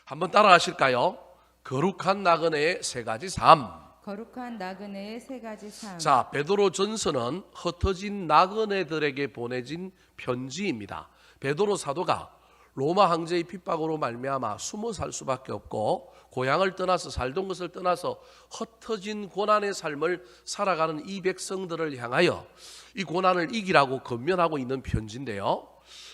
한번 따라 하실까요? 거룩한 나그네의 세 가지 삶. 거룩한 나그네의 세 가지 삶. 자, 베드로 전서는 흩어진 나그네들에게 보내진 편지입니다. 베드로 사도가 로마 황제의 핍박으로 말미암아 숨어 살 수밖에 없고 고향을 떠나서 살던 것을 떠나서 흩어진 고난의 삶을 살아가는 이 백성들을 향하여 이 고난을 이기라고 권면하고 있는 편지인데요.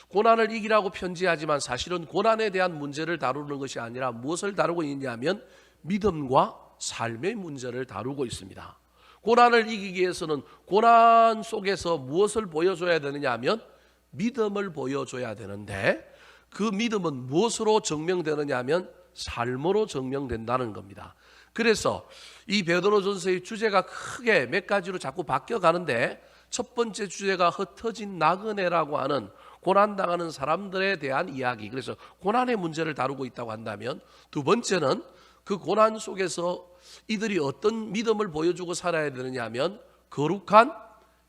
고난을 이기라고 편지하지만 사실은 고난에 대한 문제를 다루는 것이 아니라 무엇을 다루고 있냐면 믿음과 삶의 문제를 다루고 있습니다. 고난을 이기기 위해서는 고난 속에서 무엇을 보여줘야 되느냐 하면 믿음을 보여줘야 되는데 그 믿음은 무엇으로 증명되느냐 하면 삶으로 증명된다는 겁니다. 그래서 이 베드로전서의 주제가 크게 몇 가지로 자꾸 바뀌어가는데 첫 번째 주제가 흩어진 나그네라고 하는 고난당하는 사람들에 대한 이야기, 그래서 고난의 문제를 다루고 있다고 한다면 두 번째는 그 고난 속에서 이들이 어떤 믿음을 보여주고 살아야 되느냐 하면 거룩한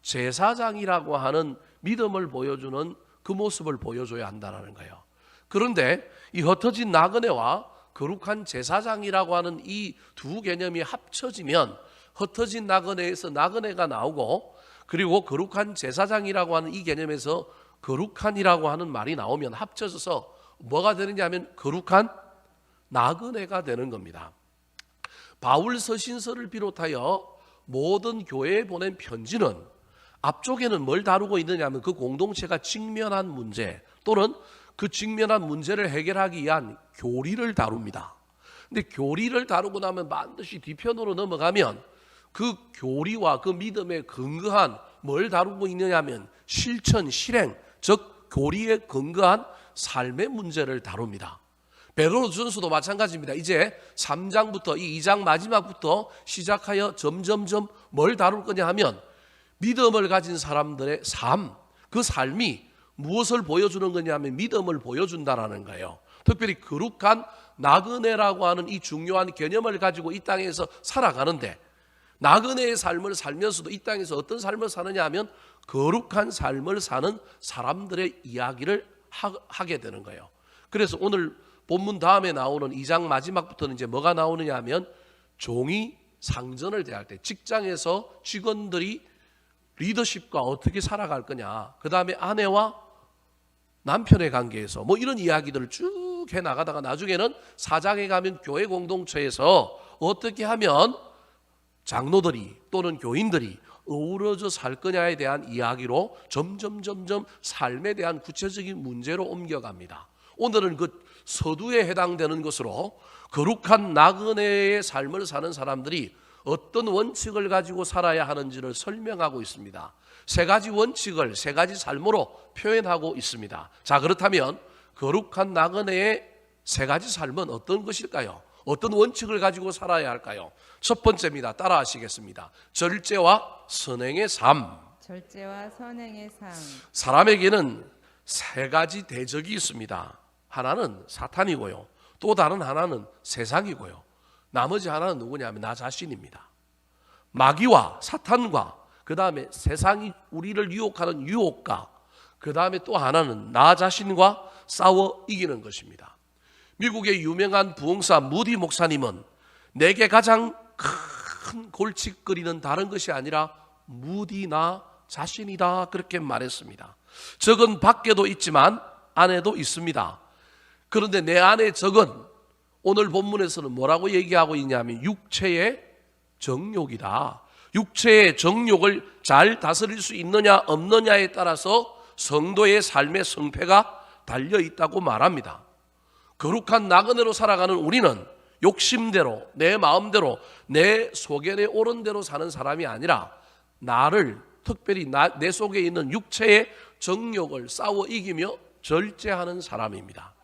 제사장이라고 하는 믿음을 보여주는 그 모습을 보여줘야 한다는 거예요. 그런데 이 흩어진 나그네와 거룩한 제사장이라고 하는 이 두 개념이 합쳐지면 흩어진 나그네에서 나그네가 나오고 그리고 거룩한 제사장이라고 하는 이 개념에서 거룩한이라고 하는 말이 나오면 합쳐져서 뭐가 되느냐 하면 거룩한 나그네가 되는 겁니다. 바울 서신서를 비롯하여 모든 교회에 보낸 편지는 앞쪽에는 뭘 다루고 있느냐 하면 그 공동체가 직면한 문제 또는 그 직면한 문제를 해결하기 위한 교리를 다룹니다. 근데 교리를 다루고 나면 반드시 뒤편으로 넘어가면 그 교리와 그 믿음에 근거한 뭘 다루고 있느냐 하면 실천, 실행, 즉 교리에 근거한 삶의 문제를 다룹니다. 베드로전서도 마찬가지입니다. 이제 3장부터 이 2장 마지막부터 시작하여 점점점 뭘 다룰 거냐 하면 믿음을 가진 사람들의 삶, 그 삶이 무엇을 보여주는 거냐 하면 믿음을 보여준다라는 거예요. 특별히 거룩한 나그네라고 하는 이 중요한 개념을 가지고 이 땅에서 살아가는데 나그네의 삶을 살면서도 이 땅에서 어떤 삶을 사느냐 하면 거룩한 삶을 사는 사람들의 이야기를 하게 되는 거예요. 그래서 오늘 본문 다음에 나오는 2장 마지막부터는 이제 뭐가 나오느냐 하면 종이 상전을 대할 때 직장에서 직원들이 리더십과 어떻게 살아갈 거냐, 그 다음에 아내와 남편의 관계에서 뭐 이런 이야기들을 쭉 해나가다가 나중에는 4장에 가면 교회 공동체에서 어떻게 하면 장로들이 또는 교인들이 어우러져 살 거냐에 대한 이야기로 점점 삶에 대한 구체적인 문제로 옮겨갑니다. 오늘은 그 서두에 해당되는 것으로 거룩한 나그네의 삶을 사는 사람들이 어떤 원칙을 가지고 살아야 하는지를 설명하고 있습니다. 세 가지 원칙을 세 가지 삶으로 표현하고 있습니다. 자, 그렇다면 거룩한 나그네의 세 가지 삶은 어떤 것일까요? 어떤 원칙을 가지고 살아야 할까요? 첫 번째입니다. 따라 하시겠습니다. 절제와 선행의 삶. 절제와 선행의 삶. 사람에게는 세 가지 대적이 있습니다. 하나는 사탄이고요. 또 다른 하나는 세상이고요. 나머지 하나는 누구냐면 나 자신입니다. 마귀와 사탄과 그 다음에 세상이 우리를 유혹하는 유혹과 그 다음에 또 하나는 나 자신과 싸워 이기는 것입니다. 미국의 유명한 부흥사 무디 목사님은 내게 가장 큰 골칫거리는 다른 것이 아니라 무디 나 자신이다 그렇게 말했습니다. 적은 밖에도 있지만 안에도 있습니다. 그런데 내 안의 적은 오늘 본문에서는 뭐라고 얘기하고 있냐면 육체의 정욕이다. 육체의 정욕을 잘 다스릴 수 있느냐 없느냐에 따라서 성도의 삶의 성패가 달려있다고 말합니다. 거룩한 나그네로 살아가는 우리는 욕심대로 내 마음대로 내 소견에 오른 대로 사는 사람이 아니라 나를 특별히 내 속에 있는 육체의 정욕을 싸워 이기며 절제하는 사람입니다.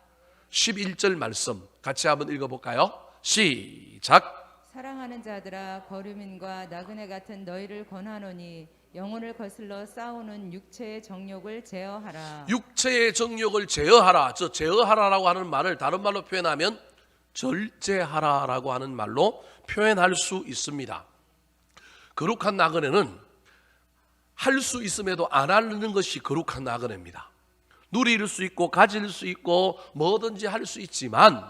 11절 말씀 같이 한번 읽어볼까요? 시작. 사랑하는 자들아 거류민과 나그네 같은 너희를 권하노니 영혼을 거슬러 싸우는 육체의 정욕을 제어하라. 육체의 정욕을 제어하라. 저 제어하라라고 하는 말을 다른 말로 표현하면 절제하라라고 하는 말로 표현할 수 있습니다. 거룩한 나그네는 할 수 있음에도 안 하는 것이 거룩한 나그네입니다. 누릴 수 있고 가질 수 있고 뭐든지 할 수 있지만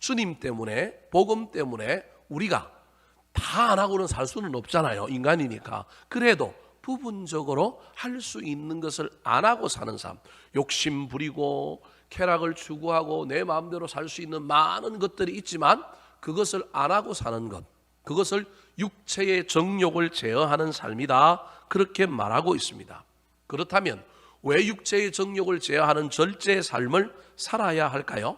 주님 때문에, 복음 때문에 우리가 다 안 하고는 살 수는 없잖아요. 인간이니까. 그래도 부분적으로 할 수 있는 것을 안 하고 사는 삶, 욕심 부리고 쾌락을 추구하고 내 마음대로 살 수 있는 많은 것들이 있지만 그것을 안 하고 사는 것, 그것을 육체의 정욕을 제어하는 삶이다, 그렇게 말하고 있습니다. 그렇다면 왜 육체의 정욕을 제어하는 절제의 삶을 살아야 할까요?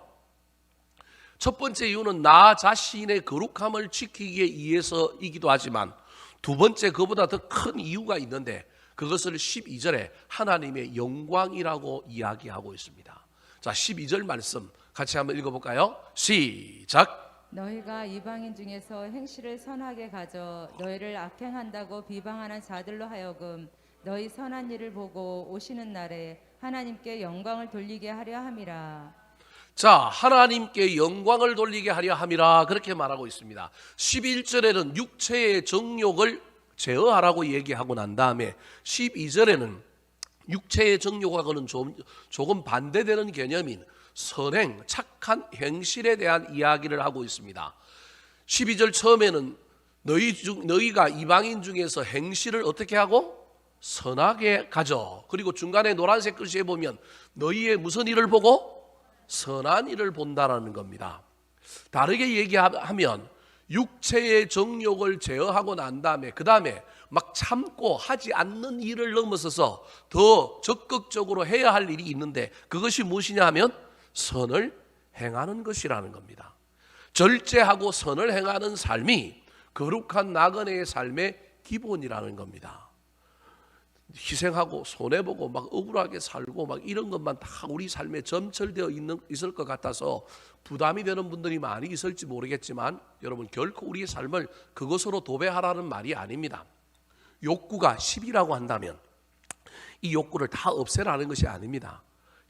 첫 번째 이유는 나 자신의 거룩함을 지키기 위해서이기도 하지만, 두 번째 그보다 더 큰 이유가 있는데 그것을 12절에 하나님의 영광이라고 이야기하고 있습니다. 자, 12절 말씀 같이 한번 읽어볼까요? 시작. 너희가 이방인 중에서 행실을 선하게 가져 너희를 악행한다고 비방하는 자들로 하여금 너희 선한 일을 보고 오시는 날에 하나님께 영광을 돌리게 하려 함이라. 자, 하나님께 영광을 돌리게 하려 함이라, 그렇게 말하고 있습니다. 11절에는 육체의 정욕을 제어하라고 얘기하고 난 다음에 12절에는 육체의 정욕하고는 조금 반대되는 개념인 선행, 착한 행실에 대한 이야기를 하고 있습니다. 12절 처음에는 너희가 이방인 중에서 행실을 어떻게 하고? 선하게 가져. 그리고 중간에 노란색 글씨에 보면 너희의 무슨 일을 보고? 선한 일을 본다라는 겁니다. 다르게 얘기하면 육체의 정욕을 제어하고 난 다음에 그 다음에 막 참고 하지 않는 일을 넘어서서 더 적극적으로 해야 할 일이 있는데, 그것이 무엇이냐 하면 선을 행하는 것이라는 겁니다. 절제하고 선을 행하는 삶이 거룩한 나그네의 삶의 기본이라는 겁니다. 희생하고 손해보고 막 억울하게 살고 막 이런 것만 다 우리 삶에 점철되어 있을 것 같아서 부담이 되는 분들이 많이 있을지 모르겠지만, 여러분 결코 우리의 삶을 그것으로 도배하라는 말이 아닙니다. 욕구가 10이라고 한다면 이 욕구를 다 없애라는 것이 아닙니다.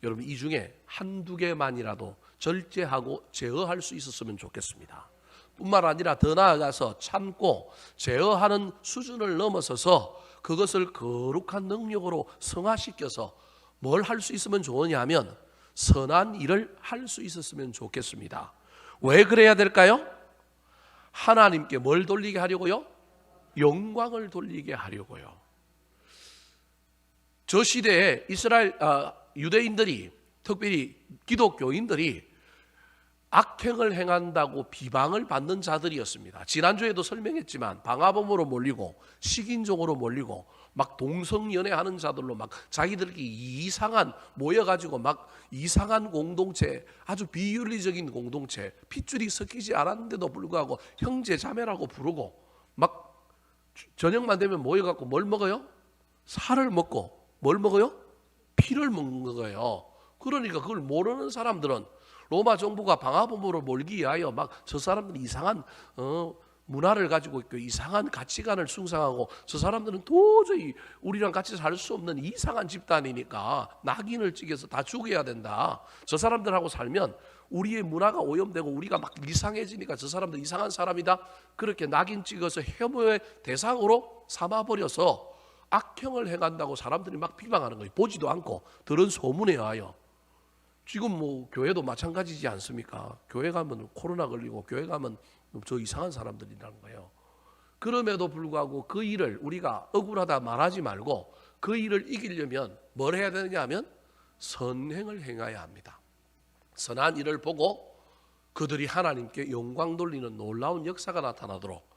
여러분 이 중에 한두 개만이라도 절제하고 제어할 수 있었으면 좋겠습니다. 뿐만 아니라 더 나아가서 참고 제어하는 수준을 넘어서서 그것을 거룩한 능력으로 성화시켜서 뭘 할 수 있으면 좋으냐 하면 선한 일을 할 수 있었으면 좋겠습니다. 왜 그래야 될까요? 하나님께 뭘 돌리게 하려고요? 영광을 돌리게 하려고요. 저 시대에 유대인들이, 특별히 기독교인들이 악행을 행한다고 비방을 받는 자들이었습니다. 지난주에도 설명했지만 방화범으로 몰리고 식인종으로 몰리고 막 동성연애하는 자들로 막 자기들끼리 이상한 모여가지고 막 이상한 공동체, 아주 비윤리적인 공동체, 핏줄이 섞이지 않았는데도 불구하고 형제 자매라고 부르고 막 저녁만 되면 모여갖고 뭘 먹어요? 살을 먹고 뭘 먹어요? 피를 먹는 거예요. 그러니까 그걸 모르는 사람들은 로마 정부가 방화범으로 몰기 위하여 막 저 사람들은 이상한 문화를 가지고 있고 이상한 가치관을 숭상하고 저 사람들은 도저히 우리랑 같이 살 수 없는 이상한 집단이니까 낙인을 찍어서 다 죽여야 된다. 저 사람들하고 살면 우리의 문화가 오염되고 우리가 막 이상해지니까 저 사람들 이상한 사람이다. 그렇게 낙인 찍어서 혐오의 대상으로 삼아버려서 악행을 행한다고 사람들이 막 비방하는 거예요. 보지도 않고 들은 소문에 의하여. 지금 뭐 교회도 마찬가지지 않습니까? 교회 가면 코로나 걸리고 교회 가면 저 이상한 사람들이라는 거예요. 그럼에도 불구하고 그 일을 우리가 억울하다 말하지 말고 그 일을 이기려면 뭘 해야 되느냐 하면 선행을 행해야 합니다. 선한 일을 보고 그들이 하나님께 영광 돌리는 놀라운 역사가 나타나도록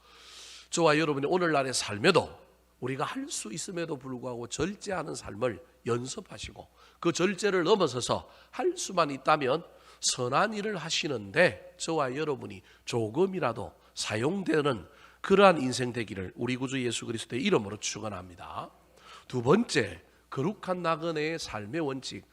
저와 여러분의 오늘날의 삶에도 우리가 할 수 있음에도 불구하고 절제하는 삶을 연습하시고 그 절제를 넘어서서 할 수만 있다면 선한 일을 하시는데 저와 여러분이 조금이라도 사용되는 그러한 인생 되기를 우리 구주 예수 그리스도의 이름으로 축원합니다. 두 번째, 거룩한 나그네의 삶의 원칙,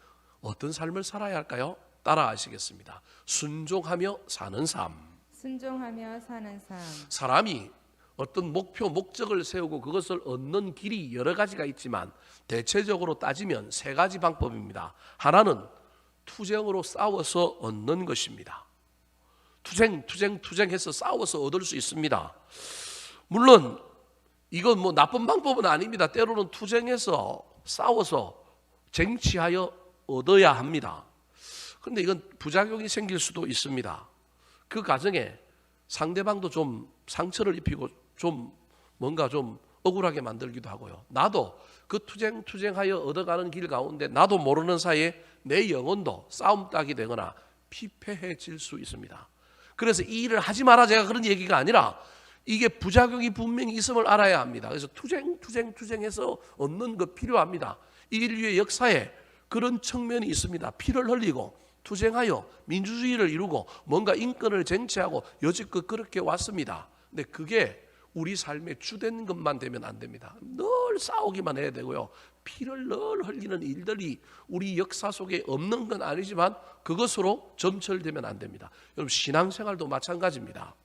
어떤 삶을 살아야 할까요? 따라 하시겠습니다. 순종하며 사는 삶. 순종하며 사는 삶. 사람이 어떤 목표, 목적을 세우고 그것을 얻는 길이 여러 가지가 있지만 대체적으로 따지면 세 가지 방법입니다. 하나는 투쟁으로 싸워서 얻는 것입니다. 투쟁해서 싸워서 얻을 수 있습니다. 물론 이건 뭐 나쁜 방법은 아닙니다. 때로는 투쟁해서 싸워서 쟁취하여 얻어야 합니다. 그런데 이건 부작용이 생길 수도 있습니다. 그 과정에 상대방도 좀 상처를 입히고 좀 뭔가 좀 억울하게 만들기도 하고요. 나도 그 투쟁하여 얻어가는 길 가운데 나도 모르는 사이에 내 영혼도 싸움닭이 되거나 피폐해질 수 있습니다. 그래서 이 일을 하지 마라 제가 그런 얘기가 아니라 이게 부작용이 분명히 있음을 알아야 합니다. 그래서 투쟁해서 얻는 거 필요합니다. 이 인류의 역사에 그런 측면이 있습니다. 피를 흘리고 투쟁하여 민주주의를 이루고 뭔가 인권을 쟁취하고 여지껏 그렇게 왔습니다. 근데 그게 우리 삶의 주된 것만 되면 안 됩니다. 늘 싸우기만 해야 되고요. 피를 늘 흘리는 일들이 우리 역사 속에 없는 건 아니지만 그것으로 점철되면 안 됩니다. 여러분 신앙생활도 마찬가지입니다.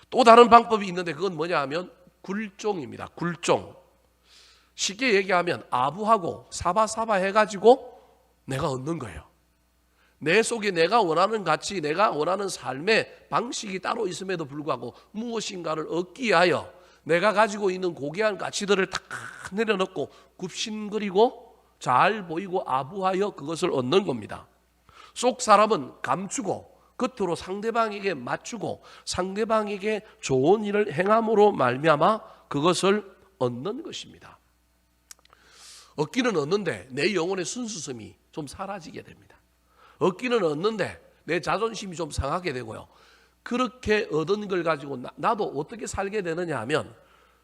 또 다른 방법이 있는데 그건 뭐냐 하면 굴종입니다. 굴종. 쉽게 얘기하면 아부하고 사바사바 해가지고 내가 얻는 거예요. 내 속에 내가 원하는 가치, 내가 원하는 삶의 방식이 따로 있음에도 불구하고 무엇인가를 얻기 위하여 내가 가지고 있는 고귀한 가치들을 탁 내려놓고 굽신거리고 잘 보이고 아부하여 그것을 얻는 겁니다. 속 사람은 감추고 겉으로 상대방에게 맞추고 상대방에게 좋은 일을 행함으로 말미암아 그것을 얻는 것입니다. 얻기는 얻는데 내 영혼의 순수성이 좀 사라지게 됩니다. 얻기는 얻는데 내 자존심이 좀 상하게 되고요. 그렇게 얻은 걸 가지고 나도 어떻게 살게 되느냐 하면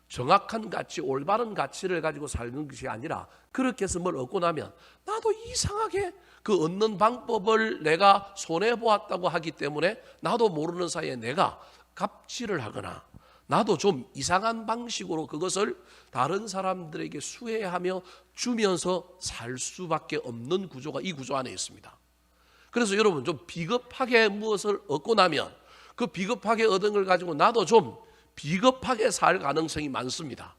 정확한 가치, 올바른 가치를 가지고 살는 것이 아니라 그렇게 해서 뭘 얻고 나면 나도 이상하게 그 얻는 방법을 내가 손해보았다고 하기 때문에 나도 모르는 사이에 내가 갑질을 하거나 나도 좀 이상한 방식으로 그것을 다른 사람들에게 수혜하며 주면서 살 수밖에 없는 구조가 이 구조 안에 있습니다. 그래서 여러분 좀 비겁하게 무엇을 얻고 나면 그 비겁하게 얻은 걸 가지고 나도 좀 비겁하게 살 가능성이 많습니다.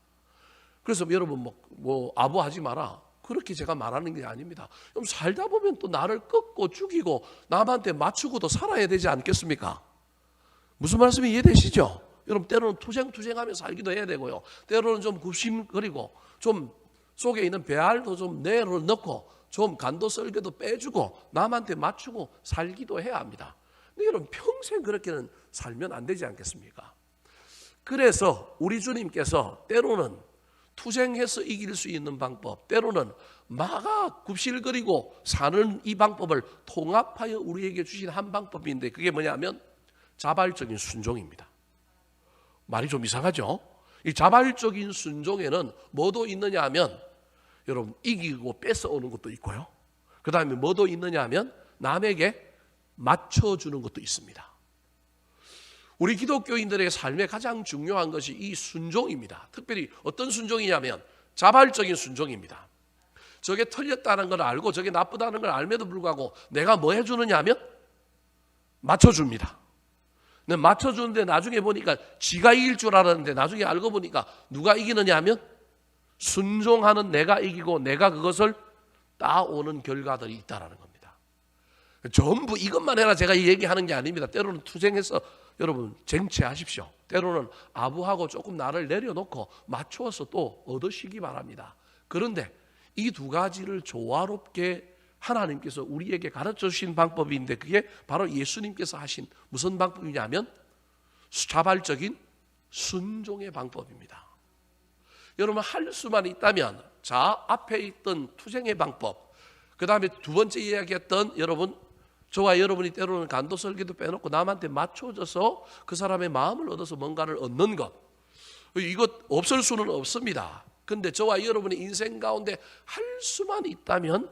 그래서 여러분 뭐 아부하지 마라 그렇게 제가 말하는 게 아닙니다. 그럼 살다 보면 또 나를 꺾고 죽이고 남한테 맞추고도 살아야 되지 않겠습니까? 무슨 말씀이 이해되시죠? 여러분 때로는 투쟁하며 살기도 해야 되고요. 때로는 좀 굽심거리고 좀 속에 있는 배알도 좀 내려놓고 좀 간도 썰개도 빼주고 남한테 맞추고 살기도 해야 합니다. 근데 여러분 평생 그렇게는 살면 안 되지 않겠습니까? 그래서 우리 주님께서 때로는 투쟁해서 이길 수 있는 방법, 때로는 마가 굽실거리고 사는 이 방법을 통합하여 우리에게 주신 한 방법인데 그게 뭐냐면 자발적인 순종입니다. 말이 좀 이상하죠? 이 자발적인 순종에는 뭐도 있느냐 하면 여러분 이기고 뺏어오는 것도 있고요. 그 다음에 뭐도 있느냐 하면 남에게 맞춰주는 것도 있습니다. 우리 기독교인들의 삶에 가장 중요한 것이 이 순종입니다. 특별히 어떤 순종이냐면 자발적인 순종입니다. 저게 틀렸다는 걸 알고 저게 나쁘다는 걸 알면도 불구하고 내가 뭐 해주느냐 하면 맞춰줍니다. 근데 맞춰주는데 나중에 보니까 지가 이길 줄 알았는데 나중에 알고 보니까 누가 이기느냐 하면 순종하는 내가 이기고 내가 그것을 따오는 결과들이 있다는 겁니다. 전부 이것만 해라 제가 얘기하는 게 아닙니다. 때로는 투쟁해서 여러분 쟁취하십시오. 때로는 아부하고 조금 나를 내려놓고 맞추어서 또 얻으시기 바랍니다. 그런데 이 두 가지를 조화롭게 하나님께서 우리에게 가르쳐 주신 방법인데 그게 바로 예수님께서 하신 무슨 방법이냐면 자발적인 순종의 방법입니다. 여러분 할 수만 있다면 자 앞에 있던 투쟁의 방법, 그 다음에 두 번째 이야기했던 여러분 저와 여러분이 때로는 간도 설계도 빼놓고 남한테 맞춰져서 그 사람의 마음을 얻어서 뭔가를 얻는 것, 이것 없을 수는 없습니다. 그런데 저와 여러분의 인생 가운데 할 수만 있다면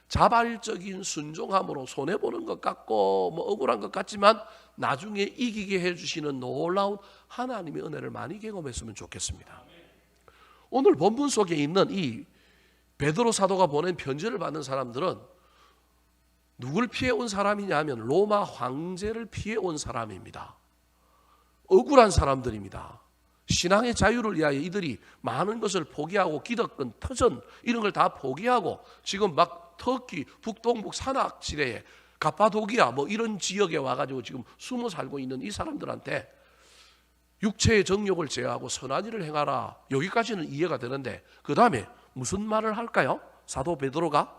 자발적인 순종함으로 손해보는 것 같고 뭐 억울한 것 같지만 나중에 이기게 해주시는 놀라운 하나님의 은혜를 많이 경험했으면 좋겠습니다. 오늘 본문 속에 있는 이 베드로 사도가 보낸 편지를 받는 사람들은 누굴 피해온 사람이냐 하면 로마 황제를 피해온 사람입니다. 억울한 사람들입니다. 신앙의 자유를 위하여 이들이 많은 것을 포기하고 기득권, 터전 이런 걸 다 포기하고 지금 막 터키, 북동북 산악지대에 가파도기아 뭐 이런 지역에 와가지고 지금 숨어 살고 있는 이 사람들한테 육체의 정욕을 제어하고 선한 일을 행하라. 여기까지는 이해가 되는데 그 다음에 무슨 말을 할까요? 사도 베드로가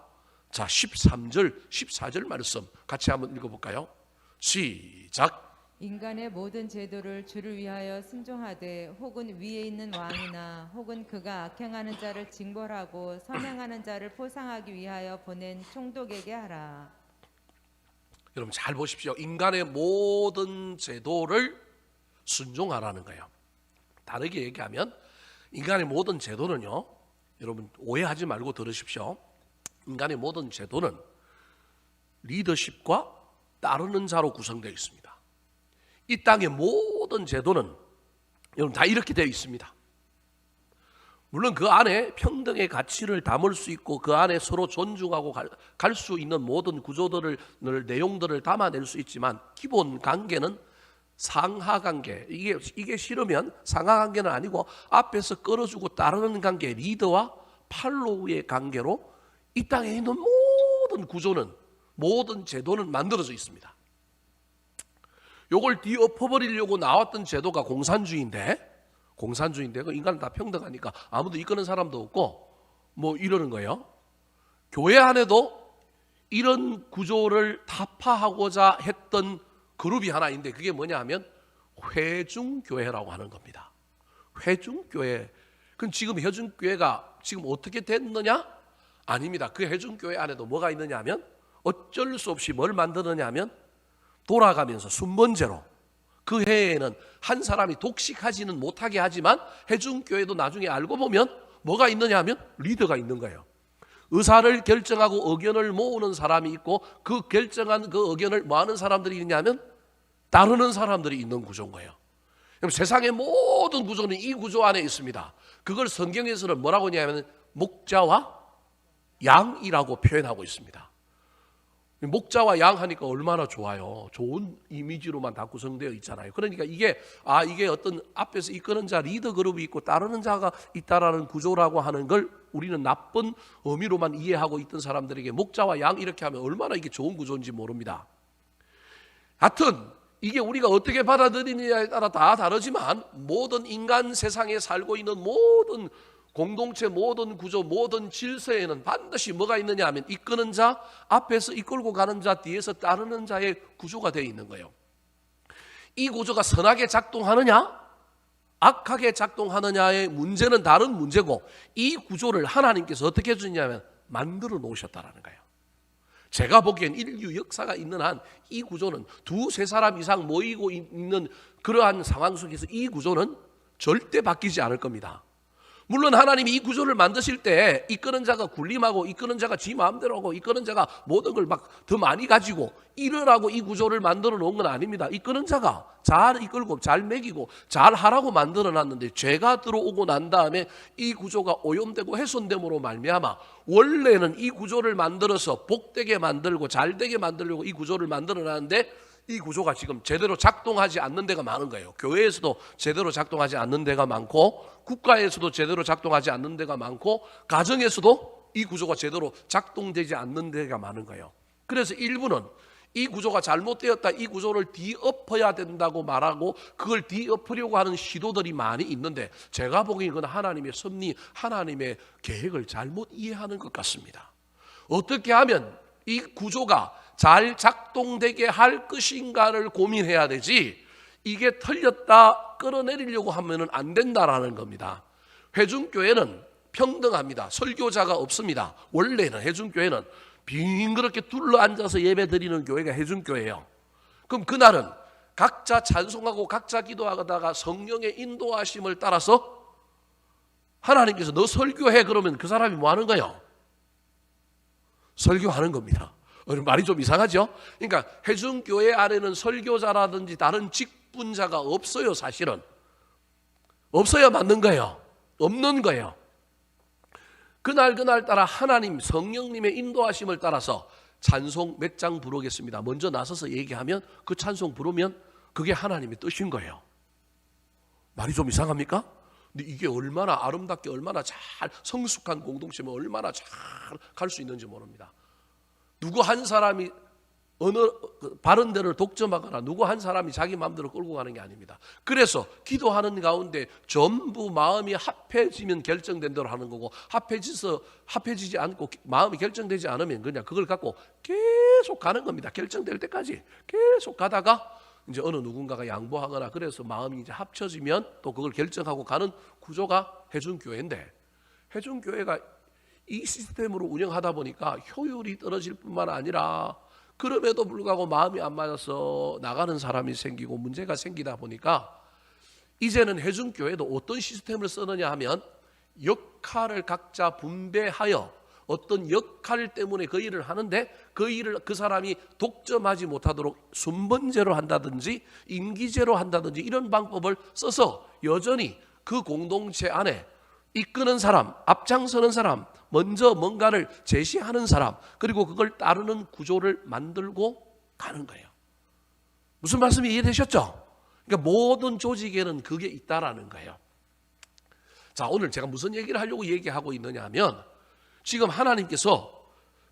자 13절 14절 말씀 같이 한번 읽어볼까요? 시작. 인간의 모든 제도를 주를 위하여 순종하되 혹은 위에 있는 왕이나 혹은 그가 악행하는 자를 징벌하고 선행하는 자를 포상하기 위하여 보낸 총독에게 하라. 여러분 잘 보십시오. 인간의 모든 제도를 순종하라는 거예요. 다르게 얘기하면 인간의 모든 제도는요, 여러분 오해하지 말고 들으십시오. 인간의 모든 제도는 리더십과 따르는 자로 구성되어 있습니다. 이 땅의 모든 제도는 여러분 다 이렇게 되어 있습니다. 물론 그 안에 평등의 가치를 담을 수 있고 그 안에 서로 존중하고 갈 수 있는 모든 구조들을 내용들을 담아낼 수 있지만 기본 관계는 상하 관계. 이게 싫으면 상하 관계는 아니고 앞에서 끌어주고 따르는 관계, 리더와 팔로우의 관계로 이 땅에 있는 모든 구조는, 모든 제도는 만들어져 있습니다. 요걸 뒤엎어버리려고 나왔던 제도가 공산주의인데 그 인간은 다 평등하니까 아무도 이끄는 사람도 없고 뭐 이러는 거예요. 교회 안에도 이런 구조를 타파하고자 했던 그룹이 하나 있는데 그게 뭐냐 하면 회중교회라고 하는 겁니다. 회중교회. 그럼 지금 회중교회가 지금 어떻게 됐느냐? 아닙니다. 그 회중교회 안에도 뭐가 있느냐 하면 어쩔 수 없이 뭘 만드느냐 하면 돌아가면서 순번제로 그 해에는 한 사람이 독식하지는 못하게 하지만 회중교회도 나중에 알고 보면 뭐가 있느냐 하면 리더가 있는 거예요. 의사를 결정하고 의견을 모으는 사람이 있고 그 결정한 그 의견을 뭐 하는 사람들이 있느냐 하면 따르는 사람들이 있는 구조인 거예요. 그럼 세상의 모든 구조는 이 구조 안에 있습니다. 그걸 성경에서는 뭐라고 하냐면 목자와 양이라고 표현하고 있습니다. 목자와 양 하니까 얼마나 좋아요. 좋은 이미지로만 다 구성되어 있잖아요. 그러니까 이게 어떤 앞에서 이끄는 자 리더 그룹이 있고 따르는 자가 있다라는 구조라고 하는 걸 우리는 나쁜 의미로만 이해하고 있던 사람들에게 목자와 양 이렇게 하면 얼마나 이게 좋은 구조인지 모릅니다. 하여튼 이게 우리가 어떻게 받아들이느냐에 따라 다 다르지만 모든 인간 세상에 살고 있는 모든 공동체, 모든 구조, 모든 질서에는 반드시 뭐가 있느냐 하면 이끄는 자, 앞에서 이끌고 가는 자, 뒤에서 따르는 자의 구조가 되어 있는 거예요. 이 구조가 선하게 작동하느냐, 악하게 작동하느냐의 문제는 다른 문제고 이 구조를 하나님께서 어떻게 해주냐면 만들어 놓으셨다라는 거예요. 제가 보기엔 인류 역사가 있는 한 이 구조는 두세 사람 이상 모이고 있는 그러한 상황 속에서 이 구조는 절대 바뀌지 않을 겁니다. 물론 하나님이 이 구조를 만드실 때 이끄는 자가 군림하고 이끄는 자가 지 마음대로 하고 이끄는 자가 모든 걸 막 더 많이 가지고 이러라고 이 구조를 만들어 놓은 건 아닙니다. 이끄는 자가 잘 이끌고 잘 먹이고 잘 하라고 만들어 놨는데 죄가 들어오고 난 다음에 이 구조가 오염되고 훼손됨으로 말미암아 원래는 이 구조를 만들어서 복되게 만들고 잘되게 만들려고 이 구조를 만들어 놨는데 이 구조가 지금 제대로 작동하지 않는 데가 많은 거예요. 교회에서도 제대로 작동하지 않는 데가 많고 국가에서도 제대로 작동하지 않는 데가 많고 가정에서도 이 구조가 제대로 작동되지 않는 데가 많은 거예요. 그래서 일부는 이 구조가 잘못되었다, 이 구조를 뒤엎어야 된다고 말하고 그걸 뒤엎으려고 하는 시도들이 많이 있는데 제가 보기엔 그건 하나님의 섭리, 하나님의 계획을 잘못 이해하는 것 같습니다. 어떻게 하면 이 구조가 잘 작동되게 할 것인가를 고민해야 되지 이게 틀렸다 끌어내리려고 하면 안 된다라는 겁니다. 회중교회는 평등합니다. 설교자가 없습니다. 원래는 회중교회는 빙그렇게 둘러앉아서 예배드리는 교회가 회중교회예요. 그럼 그날은 각자 찬송하고 각자 기도하다가 성령의 인도하심을 따라서 하나님께서 너 설교해 그러면 그 사람이 뭐 하는 거예요? 설교하는 겁니다. 말이 좀 이상하죠? 그러니까 회중교회 안에는 설교자라든지 다른 직분자가 없어요. 사실은 없어야 맞는 거예요. 없는 거예요. 그날 따라 하나님 성령님의 인도하심을 따라서 찬송 몇 장 부르겠습니다. 먼저 나서서 얘기하면 그 찬송 부르면 그게 하나님의 뜻인 거예요. 말이 좀 이상합니까? 근데 이게 얼마나 아름답게 얼마나 잘 성숙한 공동체면 얼마나 잘 갈 수 있는지 모릅니다. 누구 한 사람이 어느 바른 데를 독점하거나 누구 한 사람이 자기 마음대로 끌고 가는 게 아닙니다. 그래서 기도하는 가운데 전부 마음이 합해지면 결정된 대로 하는 거고 합해지지 않고 마음이 결정되지 않으면 그냥 그걸 갖고 계속 가는 겁니다. 결정될 때까지 계속 가다가 이제 어느 누군가가 양보하거나 그래서 마음이 이제 합쳐지면 또 그걸 결정하고 가는 구조가 해중교회인데, 해중교회가 이 시스템으로 운영하다 보니까 효율이 떨어질 뿐만 아니라 그럼에도 불구하고 마음이 안 맞아서 나가는 사람이 생기고 문제가 생기다 보니까 이제는 해중교회도 어떤 시스템을 쓰느냐 하면 역할을 각자 분배하여 어떤 역할 때문에 그 일을 하는데 그 일을 그 사람이 독점하지 못하도록 순번제로 한다든지 임기제로 한다든지 이런 방법을 써서 여전히 그 공동체 안에 이끄는 사람, 앞장서는 사람, 먼저 뭔가를 제시하는 사람, 그리고 그걸 따르는 구조를 만들고 가는 거예요. 무슨 말씀이 이해되셨죠? 그러니까 모든 조직에는 그게 있다라는 거예요. 자, 오늘 제가 무슨 얘기를 하려고 얘기하고 있느냐 하면 지금 하나님께서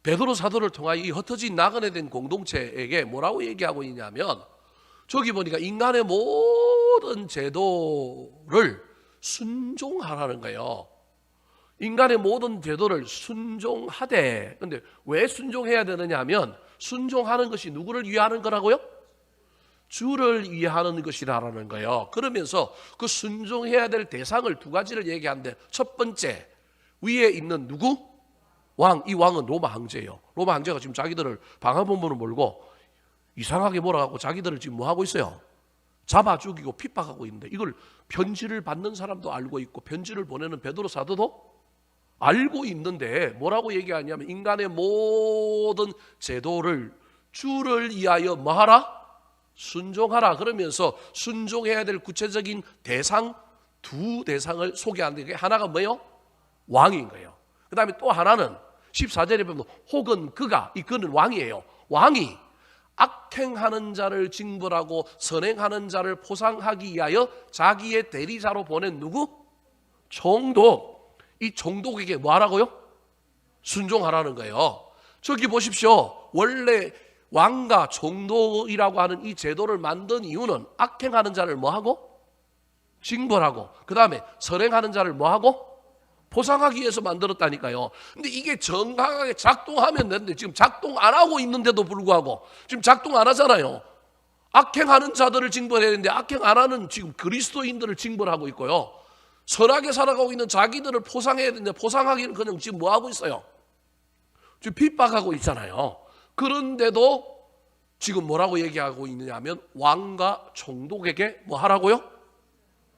베드로 사도를 통하여 이 흩어진 나그네 된 공동체에게 뭐라고 얘기하고 있냐면, 저기 보니까 인간의 모든 제도를 순종하라는 거예요. 인간의 모든 제도를 순종하되, 근데 왜 순종해야 되느냐 하면 순종하는 것이 누구를 위하는 거라고요? 주를 위하는 것이라는 거예요. 그러면서 그 순종해야 될 대상을 두 가지를 얘기하는데, 첫 번째, 위에 있는 누구? 왕. 이 왕은 로마 황제예요. 로마 황제가 지금 자기들을 방화범으로 몰고 이상하게 몰아가고 자기들을 지금 뭐 하고 있어요? 잡아 죽이고 핍박하고 있는데, 이걸 편지를 받는 사람도 알고 있고 편지를 보내는 베드로 사도도 알고 있는데 뭐라고 얘기하냐면, 인간의 모든 제도를 주를 위하여 뭐하라? 순종하라. 그러면서 순종해야 될 구체적인 대상, 두 대상을 소개하는데, 그게 하나가 뭐예요? 왕인 거예요. 그 다음에 또 하나는 14절에 보면 혹은 그가, 이 그는 왕이에요. 왕이 악행하는 자를 징벌하고 선행하는 자를 포상하기 위하여 자기의 대리자로 보낸 누구? 총독. 이 총독에게 뭐 하라고요? 순종하라는 거예요. 저기 보십시오. 원래 왕과 총독이라고 하는 이 제도를 만든 이유는 악행하는 자를 뭐 하고? 징벌하고, 그 다음에 선행하는 자를 뭐 하고? 포상하기 위해서 만들었다니까요. 근데 이게 정확하게 작동하면 되는데 지금 작동 안 하고 있는데도 불구하고, 지금 작동 안 하잖아요. 악행하는 자들을 징벌해야 되는데 악행 안 하는 지금 그리스도인들을 징벌하고 있고요. 선하게 살아가고 있는 자기들을 포상해야 되는데 포상하기는 그냥 지금 뭐 하고 있어요? 지금 핍박하고 있잖아요. 그런데도 지금 뭐라고 얘기하고 있느냐면 왕과 총독에게 뭐 하라고요?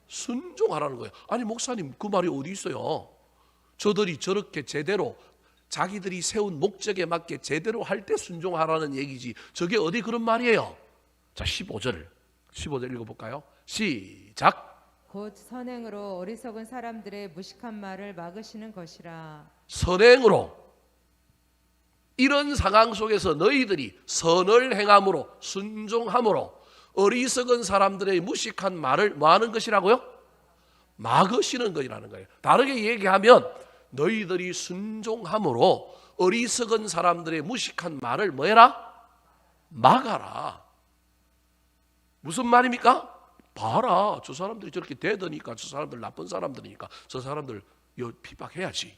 순종하라는 거예요. 아니 목사님, 그 말이 어디 있어요? 저들이 저렇게 제대로 자기들이 세운 목적에 맞게 제대로 할 때 순종하라는 얘기지, 저게 어디 그런 말이에요? 자, 15절 읽어볼까요? 시작. 곧 선행으로 어리석은 사람들의 무식한 말을 막으시는 것이라. 선행으로, 이런 상황 속에서 너희들이 선을 행함으로, 순종함으로 어리석은 사람들의 무식한 말을 뭐 하는 것이라고요? 막으시는 것이라는 거예요. 다르게 얘기하면 너희들이 순종함으로 어리석은 사람들의 무식한 말을 뭐 해라? 막아라. 무슨 말입니까? 봐라, 저 사람들이 저렇게 대드니까, 저 사람들 나쁜 사람들이니까 저 사람들 핍박해야지.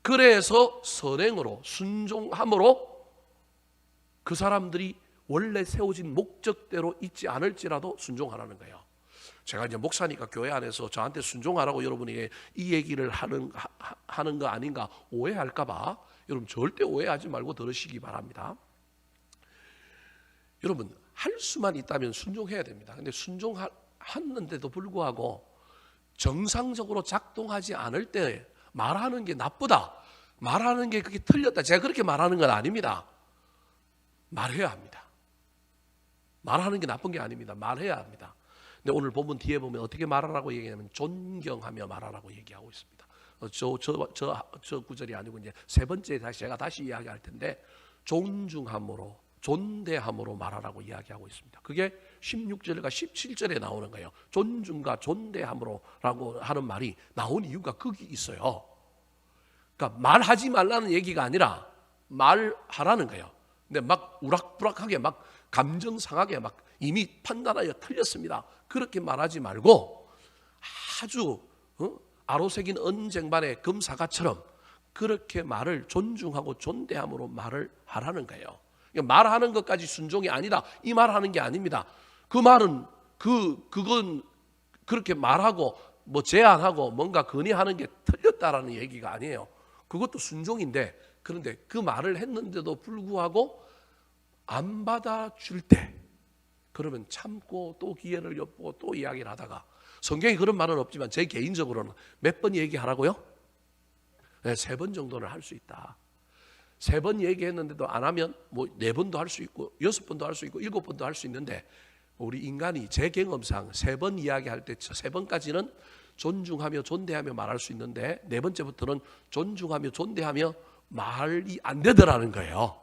그래서 선행으로, 순종함으로 그 사람들이 원래 세워진 목적대로 있지 않을지라도 순종하라는 거예요. 제가 이제 목사니까 교회 안에서 저한테 순종하라고 여러분이 이 얘기를 하는 거 아닌가 오해할까 봐 여러분 절대 오해하지 말고 들으시기 바랍니다. 여러분, 할 수만 있다면 순종해야 됩니다. 근데 순종하는데도 불구하고 정상적으로 작동하지 않을 때 말하는 게 나쁘다, 말하는 게 그게 틀렸다, 제가 그렇게 말하는 건 아닙니다. 말해야 합니다. 말하는 게 나쁜 게 아닙니다. 말해야 합니다. 근데 오늘 본문 뒤에 보면 어떻게 말하라고 얘기하냐면 존경하며 말하라고 얘기하고 있습니다. 저 구절이 아니고 이제 세 번째 제가 다시 이야기할 텐데, 존중함으로, 존대함으로 말하라고 이야기하고 있습니다. 그게 16절과 17절에 나오는 거예요. 존중과 존대함으로라고 하는 말이 나온 이유가 거기 있어요. 그러니까 말하지 말라는 얘기가 아니라 말하라는 거예요. 근데 막 우락부락하게, 막 감정 상하게, 막 이미 판단하여 틀렸습니다, 그렇게 말하지 말고 아주 아로새긴 언쟁반의 금사과처럼 그렇게 말을 존중하고 존대함으로 말을 하라는 거예요. 말하는 것까지 순종이 아니다, 이 말하는 게 아닙니다. 그 말은 그건 그렇게 말하고 뭐 제안하고 뭔가 건의하는 게 틀렸다라는 얘기가 아니에요. 그것도 순종인데, 그런데 그 말을 했는데도 불구하고 안 받아줄 때, 그러면 참고 또 기회를 엿보고 또 이야기를 하다가, 성경에 그런 말은 없지만 제 개인적으로는 몇 번 얘기하라고요? 네, 3번 정도는 할 수 있다. 3번 얘기했는데도 안 하면 뭐 4번도 할 수 있고 6번도 할 수 있고 7번도 할 수 있는데, 우리 인간이 제 경험상 3번 이야기할 때 3번까지는 존중하며 존대하며 말할 수 있는데, 4번째부터는 존중하며 존대하며 말이 안 되더라는 거예요.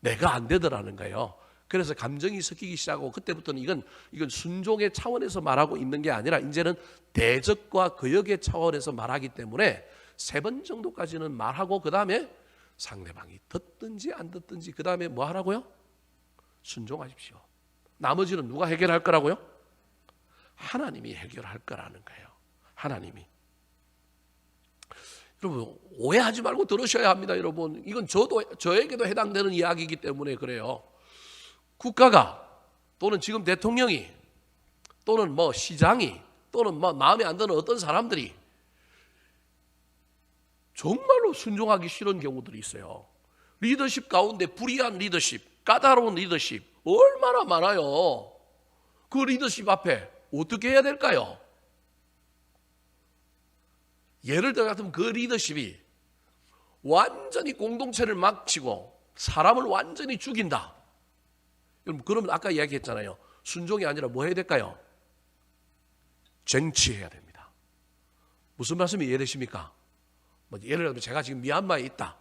내가 안 되더라는 거예요. 그래서 감정이 섞이기 시작하고, 그때부터는 이건 순종의 차원에서 말하고 있는 게 아니라 이제는 대적과 거역의 차원에서 말하기 때문에 3번 정도까지는 말하고, 그 다음에 상대방이 듣든지 안 듣든지 그 다음에 뭐 하라고요? 순종하십시오. 나머지는 누가 해결할 거라고요? 하나님이 해결할 거라는 거예요. 하나님이. 여러분, 오해하지 말고 들으셔야 합니다. 여러분, 이건 저에게도 해당되는 이야기이기 때문에 그래요. 국가가 또는 지금 대통령이 또는 뭐 시장이 또는 뭐 마음에 안 드는 어떤 사람들이 정말로 순종하기 싫은 경우들이 있어요. 리더십 가운데 불의한 리더십, 까다로운 리더십 얼마나 많아요. 그 리더십 앞에 어떻게 해야 될까요? 예를 들어 같으면 그 리더십이 완전히 공동체를 망치고 사람을 완전히 죽인다. 그러면 아까 이야기했잖아요. 순종이 아니라 뭐 해야 될까요? 쟁취해야 됩니다. 무슨 말씀이 이해되십니까? 뭐 예를 들면 제가 지금 미얀마에 있다.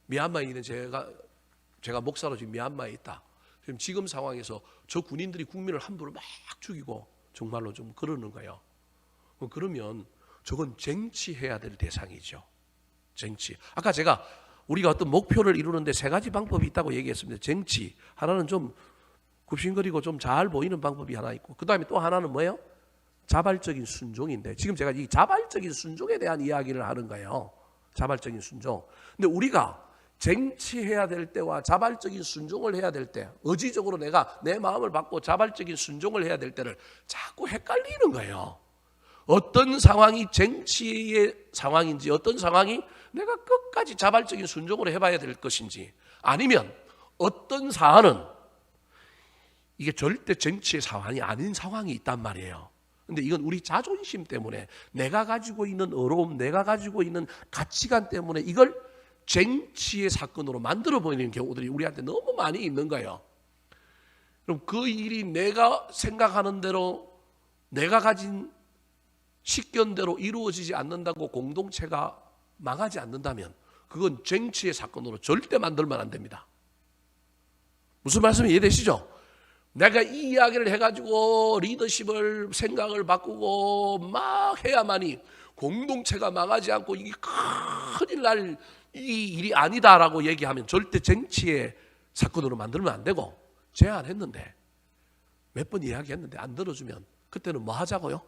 미얀마에 있는 제가 목사로 지금 미얀마에 있다. 지금 상황에서 저 군인들이 국민을 함부로 막 죽이고 정말로 좀 그러는 거예요. 그러면 저건 쟁취해야 될 대상이죠. 쟁취. 아까 우리가 어떤 목표를 이루는데 3가지 방법이 있다고 얘기했습니다. 쟁취. 하나는 좀 굽신거리고 좀 잘 보이는 방법이 하나 있고, 그 다음에 또 하나는 뭐예요? 자발적인 순종인데, 지금 제가 이 자발적인 순종에 대한 이야기를 하는 거예요. 자발적인 순종. 근데 우리가 쟁취해야 될 때와 자발적인 순종을 해야 될 때, 의지적으로 내가 내 마음을 받고 자발적인 순종을 해야 될 때를 자꾸 헷갈리는 거예요. 어떤 상황이 쟁취의 상황인지, 어떤 상황이 내가 끝까지 자발적인 순종을 해봐야 될 것인지, 아니면 어떤 사안은 이게 절대 쟁취의 상황이 아닌 상황이 있단 말이에요. 근데 이건 우리 자존심 때문에, 내가 가지고 있는 어려움, 내가 가지고 있는 가치관 때문에 이걸 쟁취의 사건으로 만들어 버리는 경우들이 우리한테 너무 많이 있는 거예요. 그럼 그 일이 내가 생각하는 대로, 내가 가진 식견대로 이루어지지 않는다고 공동체가 망하지 않는다면 그건 쟁취의 사건으로 절대 만들면 안 됩니다. 무슨 말씀이 이해되시죠? 내가 이 이야기를 해가지고 리더십을 생각을 바꾸고 막 해야만이 공동체가 망하지 않고 이게 큰일 날 이 일이 아니다라고 얘기하면 절대 쟁취의 사건으로 만들면 안 되고, 제안했는데 몇 번 이야기했는데 안 들어주면 그때는 뭐 하자고요?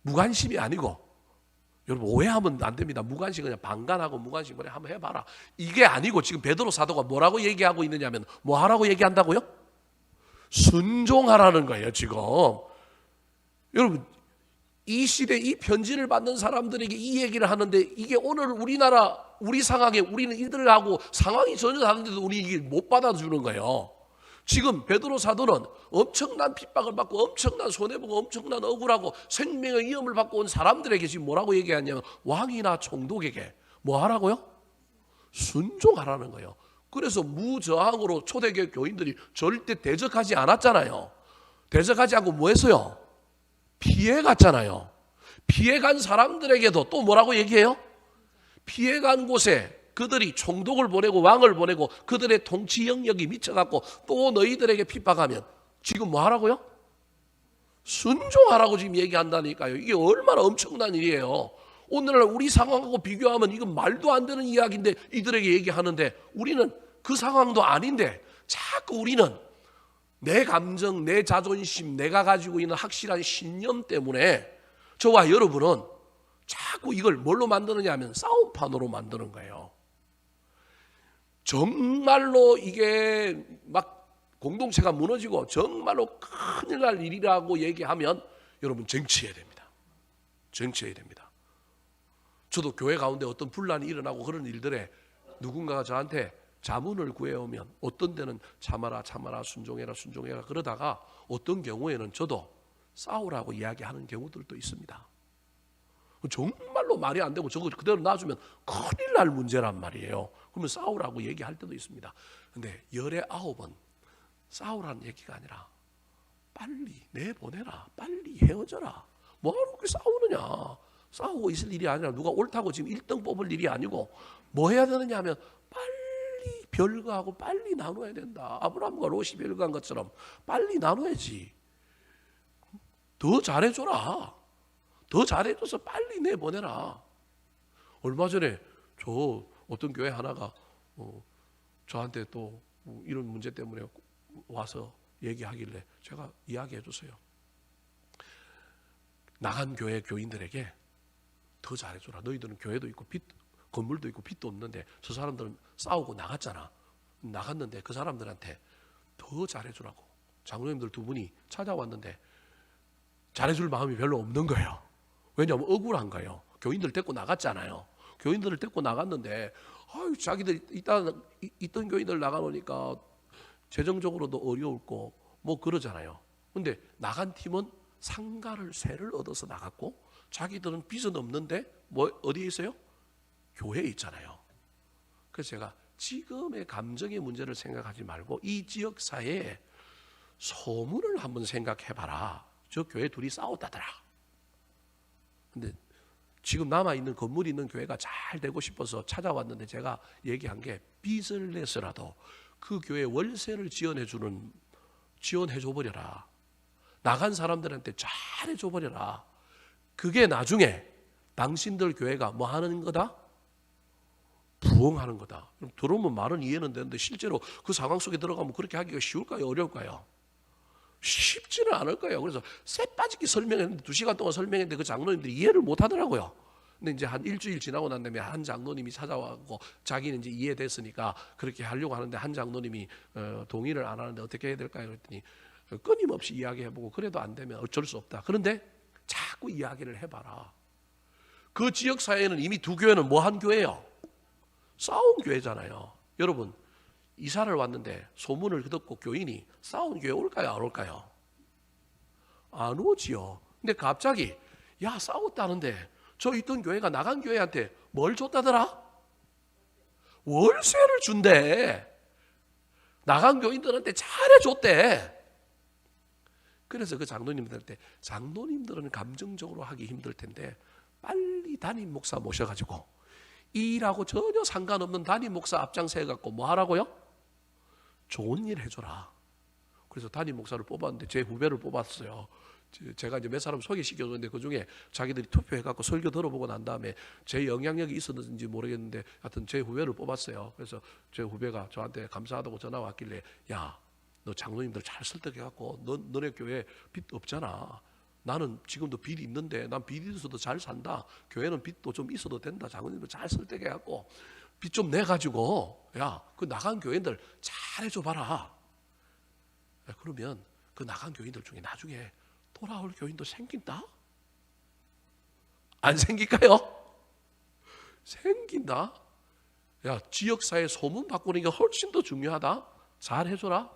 무관심이 아니고, 여러분 오해하면 안 됩니다. 무관심, 그냥 방관하고 무관심 그래 한번 해봐라, 이게 아니고, 지금 베드로 사도가 뭐라고 얘기하고 있느냐면 뭐 하라고 얘기한다고요? 순종하라는 거예요. 지금 여러분 이 시대 이 편지를 받는 사람들에게 이 얘기를 하는데, 이게 오늘 우리나라 우리 상황에 우리는 이들하고 상황이 전혀 다른데도 우리 이게 못 받아주는 거예요. 지금 베드로 사도는 엄청난 핍박을 받고 엄청난 손해보고 엄청난 억울하고 생명의 위험을 받고 온 사람들에게 지금 뭐라고 얘기하냐면, 왕이나 총독에게 뭐 하라고요? 순종하라는 거예요. 그래서 무저항으로 초대교회 교인들이 절대 대적하지 않았잖아요. 대적하지 않고 뭐 했어요? 피해갔잖아요. 피해간 사람들에게도 또 뭐라고 얘기해요? 피해간 곳에 그들이 총독을 보내고 왕을 보내고 그들의 통치 영역이 미쳐갖고 또 너희들에게 핍박하면 지금 뭐 하라고요? 순종하라고 지금 얘기한다니까요. 이게 얼마나 엄청난 일이에요. 오늘날 우리 상황하고 비교하면 이건 말도 안 되는 이야기인데 이들에게 얘기하는데, 우리는 그 상황도 아닌데 자꾸 우리는 내 감정, 내 자존심, 내가 가지고 있는 확실한 신념 때문에 저와 여러분은 자꾸 이걸 뭘로 만드느냐 하면 싸움판으로 만드는 거예요. 정말로 이게 막 공동체가 무너지고 정말로 큰일 날 일이라고 얘기하면 여러분 쟁취해야 됩니다. 쟁취해야 됩니다. 저도 교회 가운데 어떤 분란이 일어나고 그런 일들에 누군가가 저한테 자문을 구해오면 어떤 데는 참아라 순종해라 그러다가 어떤 경우에는 저도 싸우라고 이야기하는 경우들도 있습니다. 정말로 말이 안 되고 저거 그대로 놔주면 큰일 날 문제란 말이에요. 그러면 싸우라고 얘기할 때도 있습니다. 근데 열에 9은 싸우라는 얘기가 아니라 빨리 내보내라, 빨리 헤어져라. 뭐하러 그렇게 싸우느냐. 싸우고 있을 일이 아니라 누가 옳다고 지금 1등 뽑을 일이 아니고 뭐 해야 되느냐 하면 빨리 별거하고 빨리 나눠야 된다. 아브라함과 롯이 별거한 것처럼 빨리 나눠야지. 더 잘해줘라. 더 잘해줘서 빨리 내보내라. 얼마 전에 저 어떤 교회 하나가 저한테 또 이런 문제 때문에 와서 얘기하길래 제가 이야기해 줬어요. 나간 교회 교인들에게 더 잘해줘라. 너희들은 교회도 있고 건물도 있고 빚도 없는데 저 사람들은 싸우고 나갔잖아. 나갔는데 그 사람들한테 더 잘해주라고. 장로님들 2분이 찾아왔는데 잘해줄 마음이 별로 없는 거예요. 왜냐하면 억울한 거예요. 교인들 데리고 나갔잖아요. 교인들을 데리고 나갔는데 자기들 있던 교인들 나가놓으니까 재정적으로도 어려웠고 뭐 그러잖아요. 근데 나간 팀은 상가를 세를 얻어서 나갔고 자기들은 빚은 없는데 뭐 어디에 있어요? 교회에 있잖아요. 그래서 제가 지금의 감정의 문제를 생각하지 말고 이 지역사회에 소문을 한번 생각해봐라. 저 교회 둘이 싸웠다더라. 근데 지금 남아있는 건물이 있는 교회가 잘 되고 싶어서 찾아왔는데 제가 얘기한 게 빚을 내서라도 그 교회 월세를 지원해줘버려라. 나간 사람들한테 잘해줘버려라. 그게 나중에 당신들 교회가 뭐 하는 거다? 부흥하는 거다. 들어오면 말은 이해는 되는데 실제로 그 상황 속에 들어가면 그렇게 하기가 쉬울까요? 어려울까요? 쉽지는 않을 거예요. 그래서 쎄빠지게 설명했는데 2시간 동안 설명했는데 그 장로님들이 이해를 못 하더라고요. 근데 이제 한 일주일 지나고 난 다음에 한 장로님이 찾아와고 자기는 이제 이해됐으니까 그렇게 하려고 하는데 한 장로님이 동의를 안 하는데 어떻게 해야 될까요? 그랬더니 끊임없이 이야기해보고 그래도 안 되면 어쩔 수 없다. 그런데 자꾸 이야기를 해봐라. 그 지역사회에는 이미 2 교회는 뭐 한 교회예요? 싸운 교회잖아요. 여러분 이사를 왔는데 소문을 듣고 교인이 싸운 교회 올까요? 안 올까요? 안 오지요. 근데 갑자기 야 싸웠다는데 저 있던 교회가 나간 교회한테 뭘 줬다더라? 월세를 준대. 나간 교인들한테 잘해줬대. 그래서 그 장로님들한테 장로님들은 감정적으로 하기 힘들 텐데 빨리 담임 목사 모셔가지고 이 일하고 전혀 상관없는 담임 목사 앞장서 해갖고 뭐 하라고요? 좋은 일 해줘라. 그래서 담임 목사를 뽑았는데 제 후배를 뽑았어요. 제가 이제 몇 사람 소개시켜줬는데 그 중에 자기들이 투표해갖고 설교 들어보고 난 다음에 제 영향력이 있었는지 모르겠는데 하여튼 제 후배를 뽑았어요. 그래서 제 후배가 저한테 감사하다고 전화 왔길래 야, 너 장로님들 잘 설득해갖고 너네 교회 빚 없잖아. 나는 지금도 빚이 있는데 난 빚이 있어도 잘 산다. 교회는 빚도 좀 있어도 된다. 장로님들 잘 설득해갖고 빚 좀 내가지고 야, 그 나간 교인들 잘 해줘봐라. 그러면 그 나간 교인들 중에 나중에 돌아올 교인도 생긴다? 안 생길까요? 생긴다. 야, 지역사회 소문 바꾸는 게 훨씬 더 중요하다. 잘 해줘라.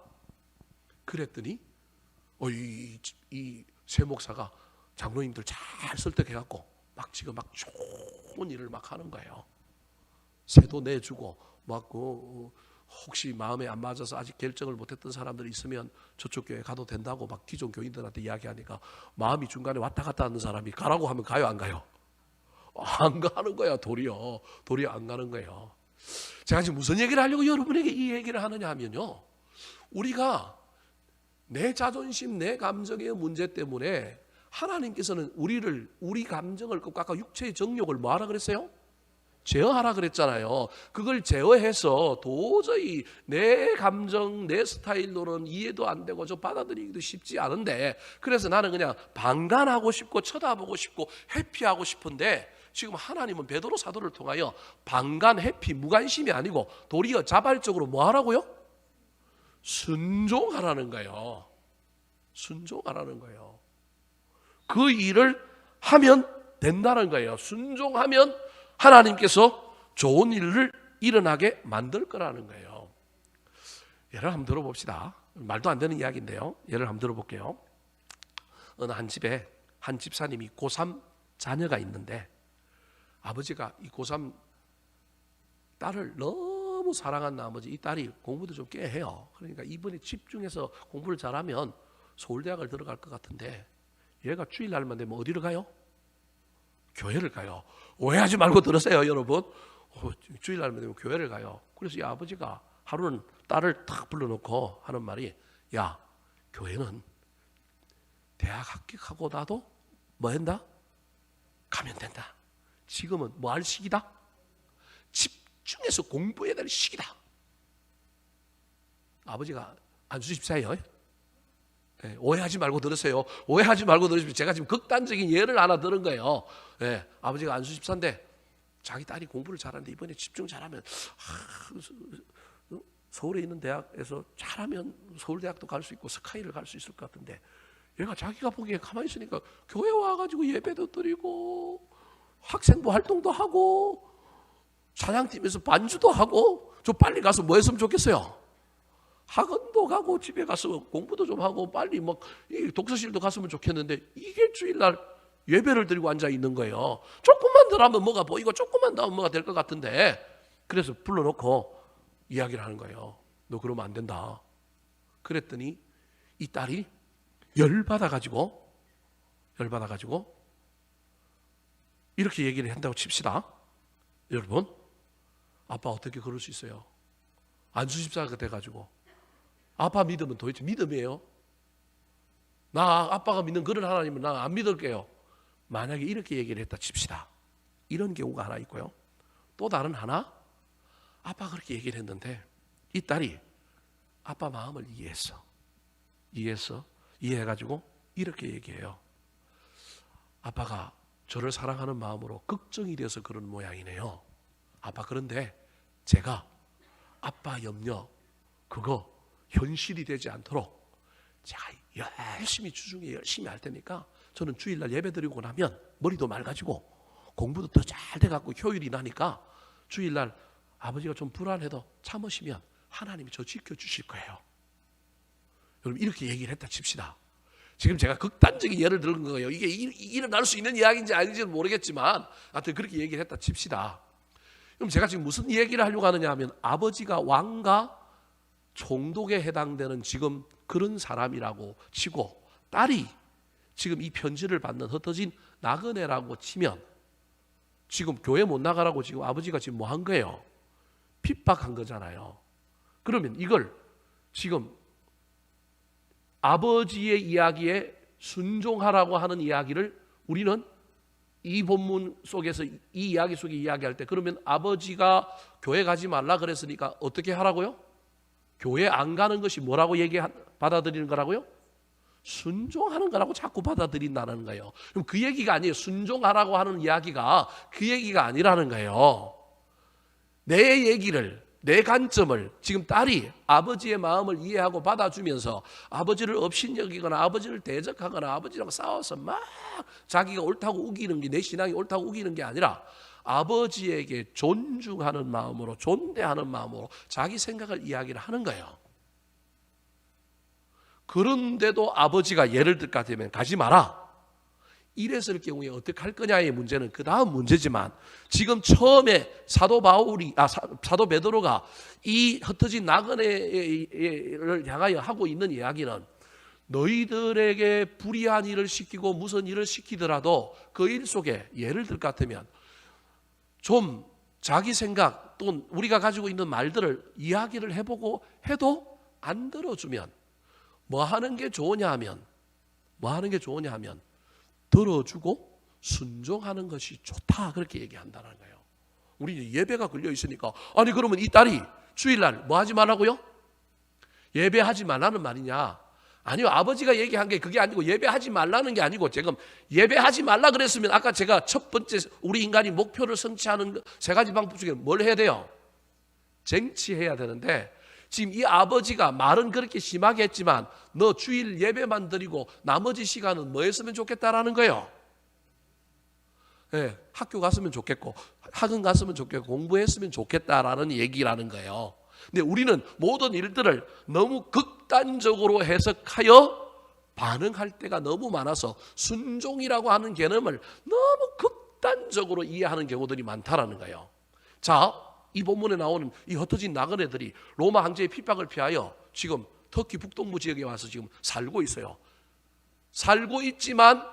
그랬더니 이 새 목사가 장로님들 잘 설득해갖고 막 지금 막 좋은 일을 막 하는 거예요. 세도 내주고 막 혹시 마음에 안 맞아서 아직 결정을 못했던 사람들이 있으면 저쪽 교회 가도 된다고 막 기존 교인들한테 이야기하니까 마음이 중간에 왔다 갔다 하는 사람이 가라고 하면 가요, 안 가요? 안 가는 거야. 도리어 안 가는 거예요. 제가 지금 무슨 얘기를 하려고 여러분에게 이 얘기를 하느냐 하면요, 우리가 내 자존심, 내 감정의 문제 때문에 하나님께서는 우리 감정을 깎아 육체의 정욕을 뭐 하라 그랬어요? 제어하라 그랬잖아요. 그걸 제어해서 도저히 내 감정, 내 스타일로는 이해도 안 되고 저 받아들이기도 쉽지 않은데, 그래서 나는 그냥 방관하고 싶고 쳐다보고 싶고 해피하고 싶은데 지금 하나님은 베드로 사도를 통하여 방관, 회피, 무관심이 아니고 도리어 자발적으로 뭐 하라고요? 순종하라는 거예요. 순종하라는 거예요. 그 일을 하면 된다는 거예요. 순종하면 하나님께서 좋은 일을 일어나게 만들 거라는 거예요. 예를 한번 들어봅시다. 말도 안 되는 이야기인데요. 예를 한번 들어볼게요. 어느 한 집에 한 집사님이 고3 자녀가 있는데 아버지가 이 고3 딸을 너무 사랑한 나머지 이 딸이 공부도 좀 꽤 해요. 그러니까 이번에 집중해서 공부를 잘하면 서울대학을 들어갈 것 같은데 얘가 주일날만 되면 어디를 가요? 교회를 가요. 오해하지 말고 들으세요, 여러분. 주일날만 되면 교회를 가요. 그래서 이 아버지가 하루는 딸을 탁 불러놓고 하는 말이, 야, 교회는 대학 합격하고 나도 뭐 한다? 가면 된다. 지금은 뭐 할 시기다? 집중해서 공부해야 될 시기다. 아버지가 안수 집사예요. 네, 오해하지 말고 들으세요. 오해하지 말고 들으시면 제가 지금 극단적인 예를 하나 들은 거예요. 네, 아버지가 안수 집사인데 자기 딸이 공부를 잘하는데 이번에 집중 잘하면 서울에 있는 대학에서 잘하면 서울대학도 갈 수 있고 스카이를 갈 수 있을 것 같은데 얘가 자기가 보기에 가만히 있으니까 교회 와가지고 예배도 드리고 학생부 활동도 하고 찬양팀에서 반주도 하고 좀 빨리 가서 뭐 했으면 좋겠어요? 학원도 가고 집에 가서 공부도 좀 하고 빨리 막 독서실도 갔으면 좋겠는데 이게 주일날 예배를 드리고 앉아 있는 거예요. 조금만 더 하면 뭐가 보이고 조금만 더 하면 뭐가 될 것 같은데 그래서 불러놓고 이야기를 하는 거예요. 너 그러면 안 된다. 그랬더니 이 딸이 열받아가지고 이렇게 얘기를 한다고 칩시다. 여러분, 아빠 어떻게 그럴 수 있어요? 안수집사가 돼가지고 아빠 믿음은 도대체 믿음이에요? 나 아빠가 믿는 그런 하나님은 나 안 믿을게요. 만약에 이렇게 얘기를 했다 칩시다. 이런 경우가 하나 있고요. 또 다른 하나, 아빠가 그렇게 얘기를 했는데 이 딸이 아빠 마음을 이해해가지고 이렇게 얘기해요. 아빠가 저를 사랑하는 마음으로 걱정이 돼서 그런 모양이네요. 아빠, 그런데 제가 아빠 염려 그거 현실이 되지 않도록 제가 열심히 주중에 열심히 할 테니까 저는 주일날 예배 드리고 나면 머리도 맑아지고 공부도 더 잘 돼갖고 효율이 나니까 주일날 아버지가 좀 불안해도 참으시면 하나님이 저 지켜주실 거예요. 여러분, 이렇게 얘기를 했다 칩시다. 지금 제가 극단적인 예를 들은 거예요. 이게 일어날 수 있는 이야기인지 아닌지는 모르겠지만 하여튼 그렇게 얘기를 했다 칩시다. 그럼 제가 지금 무슨 얘기를 하려고 하느냐 하면 아버지가 왕가 총독에 해당되는 지금 그런 사람이라고 치고 딸이 지금 이 편지를 받는 흩어진 나그네라고 치면 지금 교회 못 나가라고 지금 아버지가 지금 뭐 한 거예요? 핍박한 거잖아요. 그러면 이걸 지금 아버지의 이야기에 순종하라고 하는 이야기를 우리는 이 본문 속에서 이 이야기 속에 이야기할 때 그러면 아버지가 교회 가지 말라 그랬으니까 어떻게 하라고요? 교회 안 가는 것이 뭐라고 받아들이는 거라고요? 순종하는 거라고 자꾸 받아들인다는 거예요. 그럼 그 얘기가 아니에요. 순종하라고 하는 이야기가 그 얘기가 아니라는 거예요. 내 얘기를, 내 관점을 지금 딸이 아버지의 마음을 이해하고 받아주면서 아버지를 업신여기거나 아버지를 대적하거나 아버지랑 싸워서 막 자기가 옳다고 우기는 게, 내 신앙이 옳다고 우기는 게 아니라 아버지에게 존중하는 마음으로, 존대하는 마음으로 자기 생각을 이야기를 하는 거예요. 그런데도 아버지가 예를 들까 되면 가지 마라 이랬을 경우에 어떻게 할 거냐의 문제는 그 다음 문제지만 지금 처음에 사도 베드로가 이 흩어진 나그네를 향하여 하고 있는 이야기는 너희들에게 불의한 일을 시키고 무슨 일을 시키더라도 그 일 속에 예를 들 것 같으면 좀 자기 생각 또 우리가 가지고 있는 말들을 이야기를 해보고 해도 안 들어주면 뭐 하는 게 좋으냐 하면 들어주고 순종하는 것이 좋다 그렇게 얘기한다는 거예요. 우리 예배가 걸려 있으니까 아니 그러면 이 딸이 주일날 뭐 하지 말라고요? 예배하지 말라는 말이냐? 아니요, 아버지가 얘기한 게 그게 아니고 예배하지 말라는 게 아니고, 지금 예배하지 말라 그랬으면 아까 제가 첫 번째 우리 인간이 목표를 성취하는 세 가지 방법 중에 뭘 해야 돼요? 쟁취해야 되는데, 지금 이 아버지가 말은 그렇게 심하게 했지만 너 주일 예배만 드리고 나머지 시간은 뭐 했으면 좋겠다라는 거예요. 네, 학교 갔으면 좋겠고 학원 갔으면 좋겠고 공부했으면 좋겠다라는 얘기라는 거예요. 근데 우리는 모든 일들을 너무 극단적으로 해석하여 반응할 때가 너무 많아서 순종이라고 하는 개념을 너무 극단적으로 이해하는 경우들이 많다라는 거예요. 자, 이 본문에 나오는 이 흩어진 나그네들이 로마 황제의 핍박을 피하여 지금 터키 북동부 지역에 와서 지금 살고 있어요. 살고 있지만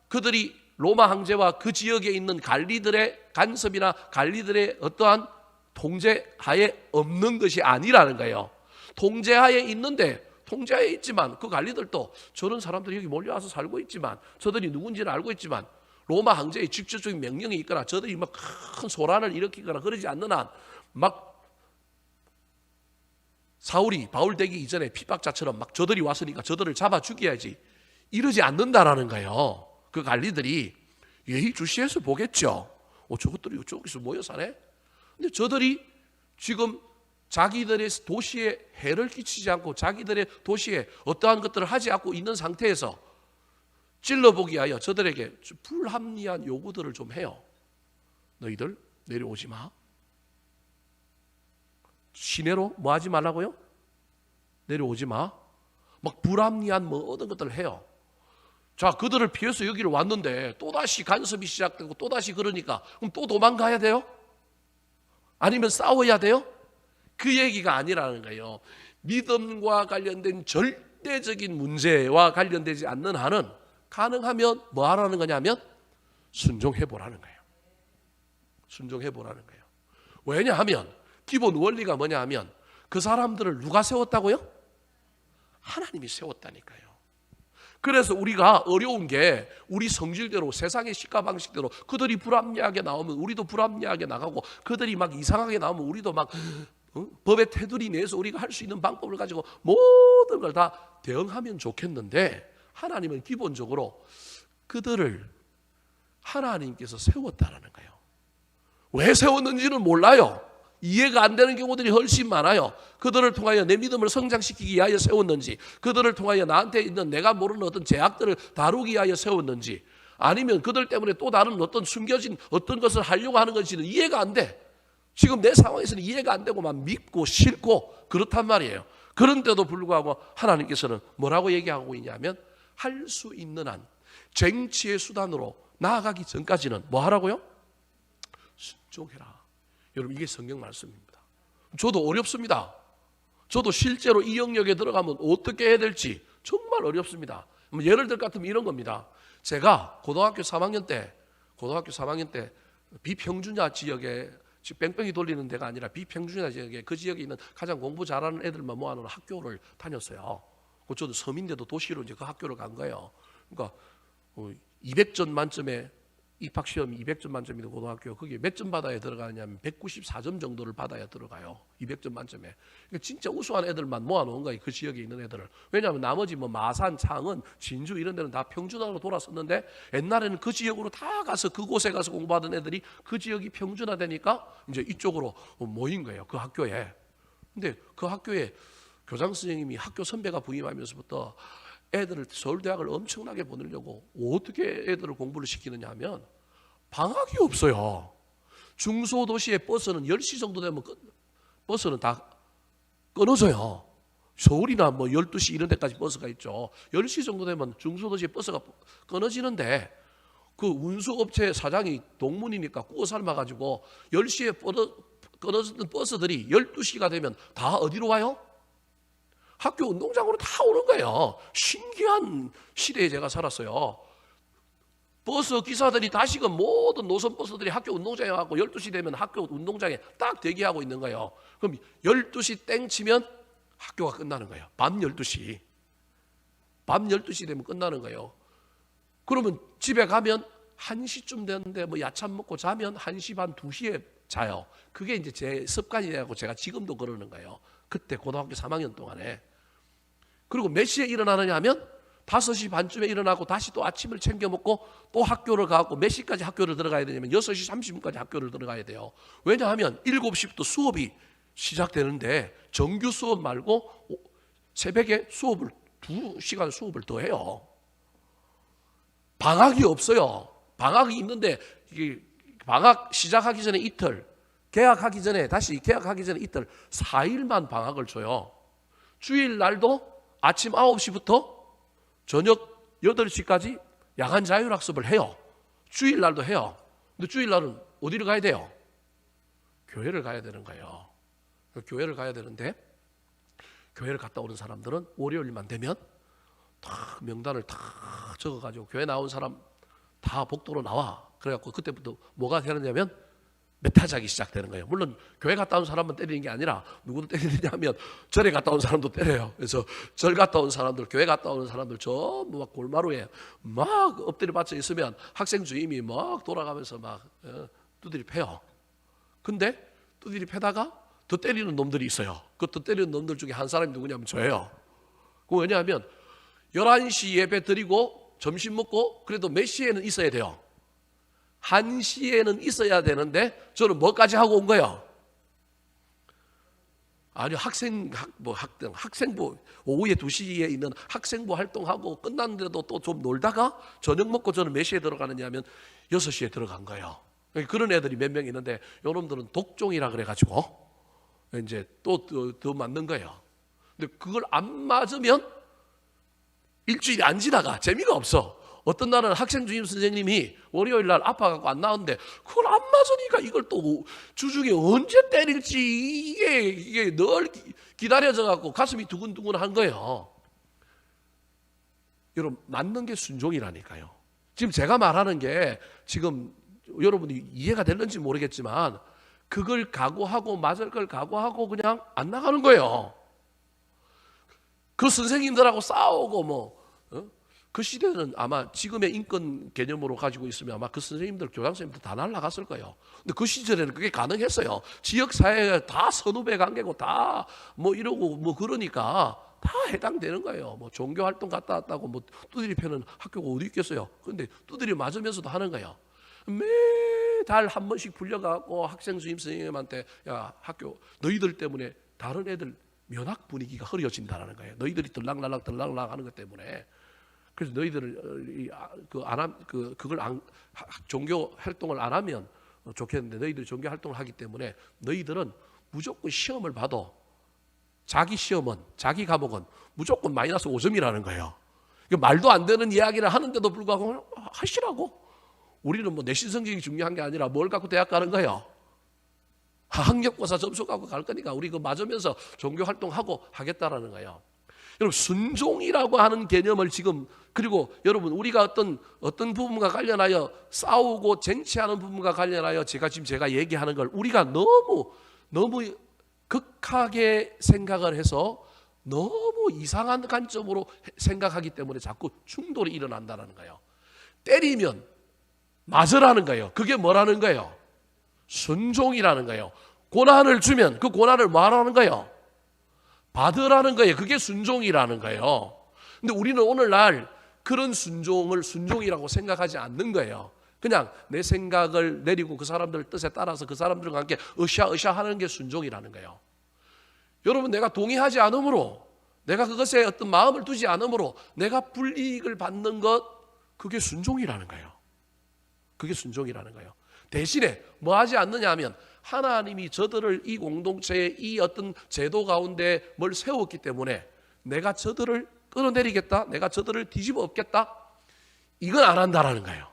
그들이 로마 황제와 그 지역에 있는 관리들의 간섭이나 관리들의 어떠한 통제하에 없는 것이 아니라는 거예요. 통제하에 있는데, 통제하에 있지만 그 관리들도 저런 사람들이 여기 몰려와서 살고 있지만, 저들이 누군지를 알고 있지만 로마 황제의 직접적인 명령이 있거나 저들이 막 큰 소란을 일으키거나 그러지 않는 한 막 사울이 바울 되기 이전에 핍박자처럼 막 저들이 왔으니까 저들을 잡아 죽여야지 이러지 않는다라는 거예요. 그 관리들이 예의주시해서 보겠죠. 저것들이 저기서 모여 사네. 근데 저들이 지금 자기들의 도시에 해를 끼치지 않고 자기들의 도시에 어떠한 것들을 하지 않고 있는 상태에서 찔러보기 위하여 저들에게 불합리한 요구들을 좀 해요. 너희들 내려오지 마. 시내로 뭐 하지 말라고요? 내려오지 마. 막 불합리한 모든 것들을 해요. 자, 그들을 피해서 여기를 왔는데 또다시 간섭이 시작되고 또다시 그러니까 그럼 또 도망가야 돼요? 아니면 싸워야 돼요? 그 얘기가 아니라는 거예요. 믿음과 관련된 절대적인 문제와 관련되지 않는 한은 가능하면 뭐 하라는 거냐면 순종해 보라는 거예요. 순종해 보라는 거예요. 왜냐하면 기본 원리가 뭐냐 하면 그 사람들을 누가 세웠다고요? 하나님이 세웠다니까요. 그래서 우리가 어려운 게 우리 성질대로 세상의 시가 방식대로 그들이 불합리하게 나오면 우리도 불합리하게 나가고 그들이 막 이상하게 나오면 우리도 막 법의 테두리 내에서 우리가 할 수 있는 방법을 가지고 모든 걸 다 대응하면 좋겠는데 하나님은 기본적으로 그들을 하나님께서 세웠다라는 거예요. 왜 세웠는지는 몰라요. 이해가 안 되는 경우들이 훨씬 많아요. 그들을 통하여 내 믿음을 성장시키기 위하여 세웠는지, 그들을 통하여 나한테 있는 내가 모르는 어떤 제약들을 다루기 위하여 세웠는지, 아니면 그들 때문에 또 다른 어떤 숨겨진 어떤 것을 하려고 하는 건지는 이해가 안 돼. 지금 내 상황에서는 이해가 안 되고만 믿고 싫고 그렇단 말이에요. 그런데도 불구하고 하나님께서는 뭐라고 얘기하고 있냐면 할 수 있는 한 쟁취의 수단으로 나아가기 전까지는 뭐 하라고요? 순종해라. 여러분, 이게 성경 말씀입니다. 저도 어렵습니다. 저도 실제로 이 영역에 들어가면 어떻게 해야 될지 정말 어렵습니다. 예를 들 같으면 이런 겁니다. 제가 고등학교 3학년 때 비평준화 지역에, 뺑뺑이 돌리는 데가 아니라 비평준화 지역에, 그 지역에 있는 가장 공부 잘하는 애들만 모아놓은 학교를 다녔어요. 저도 섬인데도 도시로 이제 그 학교를 간 거예요. 그러니까 200점 만점에 입학시험이 200점 만점이던 고등학교, 거기에 몇 점 받아야 들어가냐면 194점 정도를 받아야 들어가요. 200점 만점에. 그러니까 진짜 우수한 애들만 모아놓은 거예요. 그 지역에 있는 애들을. 왜냐하면 나머지 뭐 마산, 창원, 진주 이런 데는 다 평준화로 돌았었는데 옛날에는 그 지역으로 다 가서 그곳에 가서 공부하던 애들이 그 지역이 평준화되니까 이제 이쪽으로 모인 거예요. 그 학교에. 근데 그 학교에 교장 선생님이 학교 선배가 부임하면서부터 애들을 서울대학을 엄청나게 보내려고 어떻게 애들을 공부를 시키느냐 하면 방학이 없어요. 중소도시의 버스는 10시 정도 되면 버스는 다 끊어져요. 서울이나 뭐 12시 이런 데까지 버스가 있죠. 10시 정도 되면 중소도시의 버스가 끊어지는데 그 운수업체 사장이 동문이니까 꾸어 삶아가지고 10시에 끊어졌던 버스들이 12시가 되면 다 어디로 와요? 학교 운동장으로 다 오는 거예요. 신기한 시대에 제가 살았어요. 버스 기사들이 다시금 모든 노선 버스들이 학교 운동장에 와서 12시 되면 학교 운동장에 딱 대기하고 있는 거예요. 그럼 12시 땡 치면 학교가 끝나는 거예요. 밤 12시. 밤 12시 되면 끝나는 거예요. 그러면 집에 가면 1시쯤 되는데 뭐 야참 먹고 자면 1시 반, 2시에 자요. 그게 이제 제 습관이라고 제가 지금도 그러는 거예요. 그때 고등학교 3학년 동안에. 그리고 몇 시에 일어나느냐 하면 5시 반쯤에 일어나고 다시 또 아침을 챙겨 먹고 또 학교를 가고 몇 시까지 학교를 들어가야 되냐면 6시 30분까지 학교를 들어가야 돼요. 왜냐하면 7시부터 수업이 시작되는데 정규 수업 말고 새벽에 수업을 2시간 수업을 더 해요. 방학이 없어요. 방학이 있는데 이게 방학 시작하기 전에 이틀, 개학하기 전에 이틀 4일만 방학을 줘요. 주일 날도 아침 9시부터 저녁 8시까지 야간 자율학습을 해요. 주일 날도 해요. 근데 주일 날은 어디를 가야 돼요? 교회를 가야 되는 거예요. 교회를 가야 되는데 교회를 갔다 오는 사람들은 월요일만 되면 다 명단을 다 적어가지고 교회 나온 사람 다 복도로 나와. 그래갖고 그때부터 뭐가 되느냐면 메타작이 시작되는 거예요. 물론 교회 갔다 온 사람만 때리는 게 아니라 누구를 때리느냐 하면 절에 갔다 온 사람도 때려요. 그래서 절 갔다 온 사람들, 교회 갔다 오는 사람들 전부 막 골마루에 막 엎드려 받쳐 있으면 학생 주임이 막 돌아가면서 막 두드리 패요. 근데 두드리 패다가 더 때리는 놈들이 있어요. 그 더 때리는 놈들 중에 한 사람이 누구냐면 저예요. 그 왜냐하면 11시 예배 드리고 점심 먹고 그래도 몇 시에는 있어야 돼요. 1시에는 있어야 되는데 저는 뭐까지 하고 온 거예요? 아니요, 학생부 오후에 2시에 있는 학생부 활동하고 끝났는데도 또 좀 놀다가 저녁 먹고 저는 몇 시에 들어가느냐 하면 6시에 들어간 거예요. 그런 애들이 몇 명 있는데 요놈들은 독종이라 그래가지고 이제 또 더 맞는 거예요. 근데 그걸 안 맞으면 일주일이 안 지나가. 재미가 없어. 어떤 날은 학생 주임 선생님이 월요일 날 아파갖고 안 나오는데 그걸 안 맞으니까 이걸 또 주중에 언제 때릴지 이게 늘 기다려져 갖고 가슴이 두근두근한 거예요. 여러분, 맞는 게 순종이라니까요. 지금 제가 말하는 게 지금 여러분이 이해가 될는지 모르겠지만 그걸 각오하고 맞을 걸 각오하고 그냥 안 나가는 거예요. 그 선생님들하고 싸우고 그 시대는 아마 지금의 인권 개념으로 가지고 있으면 아마 그 선생님들, 교장 선생님들 다 날아갔을 거예요. 근데 그 시절에는 그게 가능했어요. 지역사회가 다 선후배 관계고 다 이러고 그러니까 다 해당되는 거예요. 종교활동 갔다 왔다고 두드리 패는 학교가 어디 있겠어요. 근데 두드리 맞으면서도 하는 거예요. 매달 한 번씩 불려가고 학생 주임 선생님한테 야, 학교 너희들 때문에 다른 애들 면학 분위기가 흐려진다는 거예요. 너희들이 들락날락 하는 것 때문에. 그래서 너희들을 종교 활동을 안 하면 좋겠는데 너희들이 종교 활동을 하기 때문에 너희들은 무조건 시험을 봐도 자기 과목은 무조건 마이너스 5점이라는 거예요. 말도 안 되는 이야기를 하는데도 불구하고 하시라고. 우리는 내신 성적이 중요한 게 아니라 뭘 갖고 대학 가는 거예요? 학력고사 점수 갖고 갈 거니까 우리 그거 맞으면서 종교 활동하고 하겠다라는 거예요. 여러분, 순종이라고 하는 개념을 지금, 그리고 여러분 우리가 어떤 부분과 관련하여 싸우고 쟁취하는 부분과 관련하여 제가 얘기하는 걸 우리가 너무 극하게 생각을 해서 너무 이상한 관점으로 생각하기 때문에 자꾸 충돌이 일어난다는 거예요. 때리면 맞으라는 거예요. 그게 뭐라는 거예요? 순종이라는 거예요. 고난을 주면 그 고난을 뭐하라는 거예요? 받으라는 거예요. 그게 순종이라는 거예요. 근데 우리는 오늘날 그런 순종을 순종이라고 생각하지 않는 거예요. 그냥 내 생각을 내리고 그 사람들 뜻에 따라서 그 사람들과 함께 으쌰으쌰 하는 게 순종이라는 거예요. 여러분, 내가 동의하지 않으므로, 내가 그것에 어떤 마음을 두지 않으므로 내가 불이익을 받는 것, 그게 순종이라는 거예요. 그게 순종이라는 거예요. 대신에 뭐 하지 않느냐 하면 하나님이 저들을 이 공동체의 이 어떤 제도 가운데 뭘 세웠기 때문에 내가 저들을 끌어내리겠다, 내가 저들을 뒤집어 엎겠다, 이건 안 한다라는 거예요.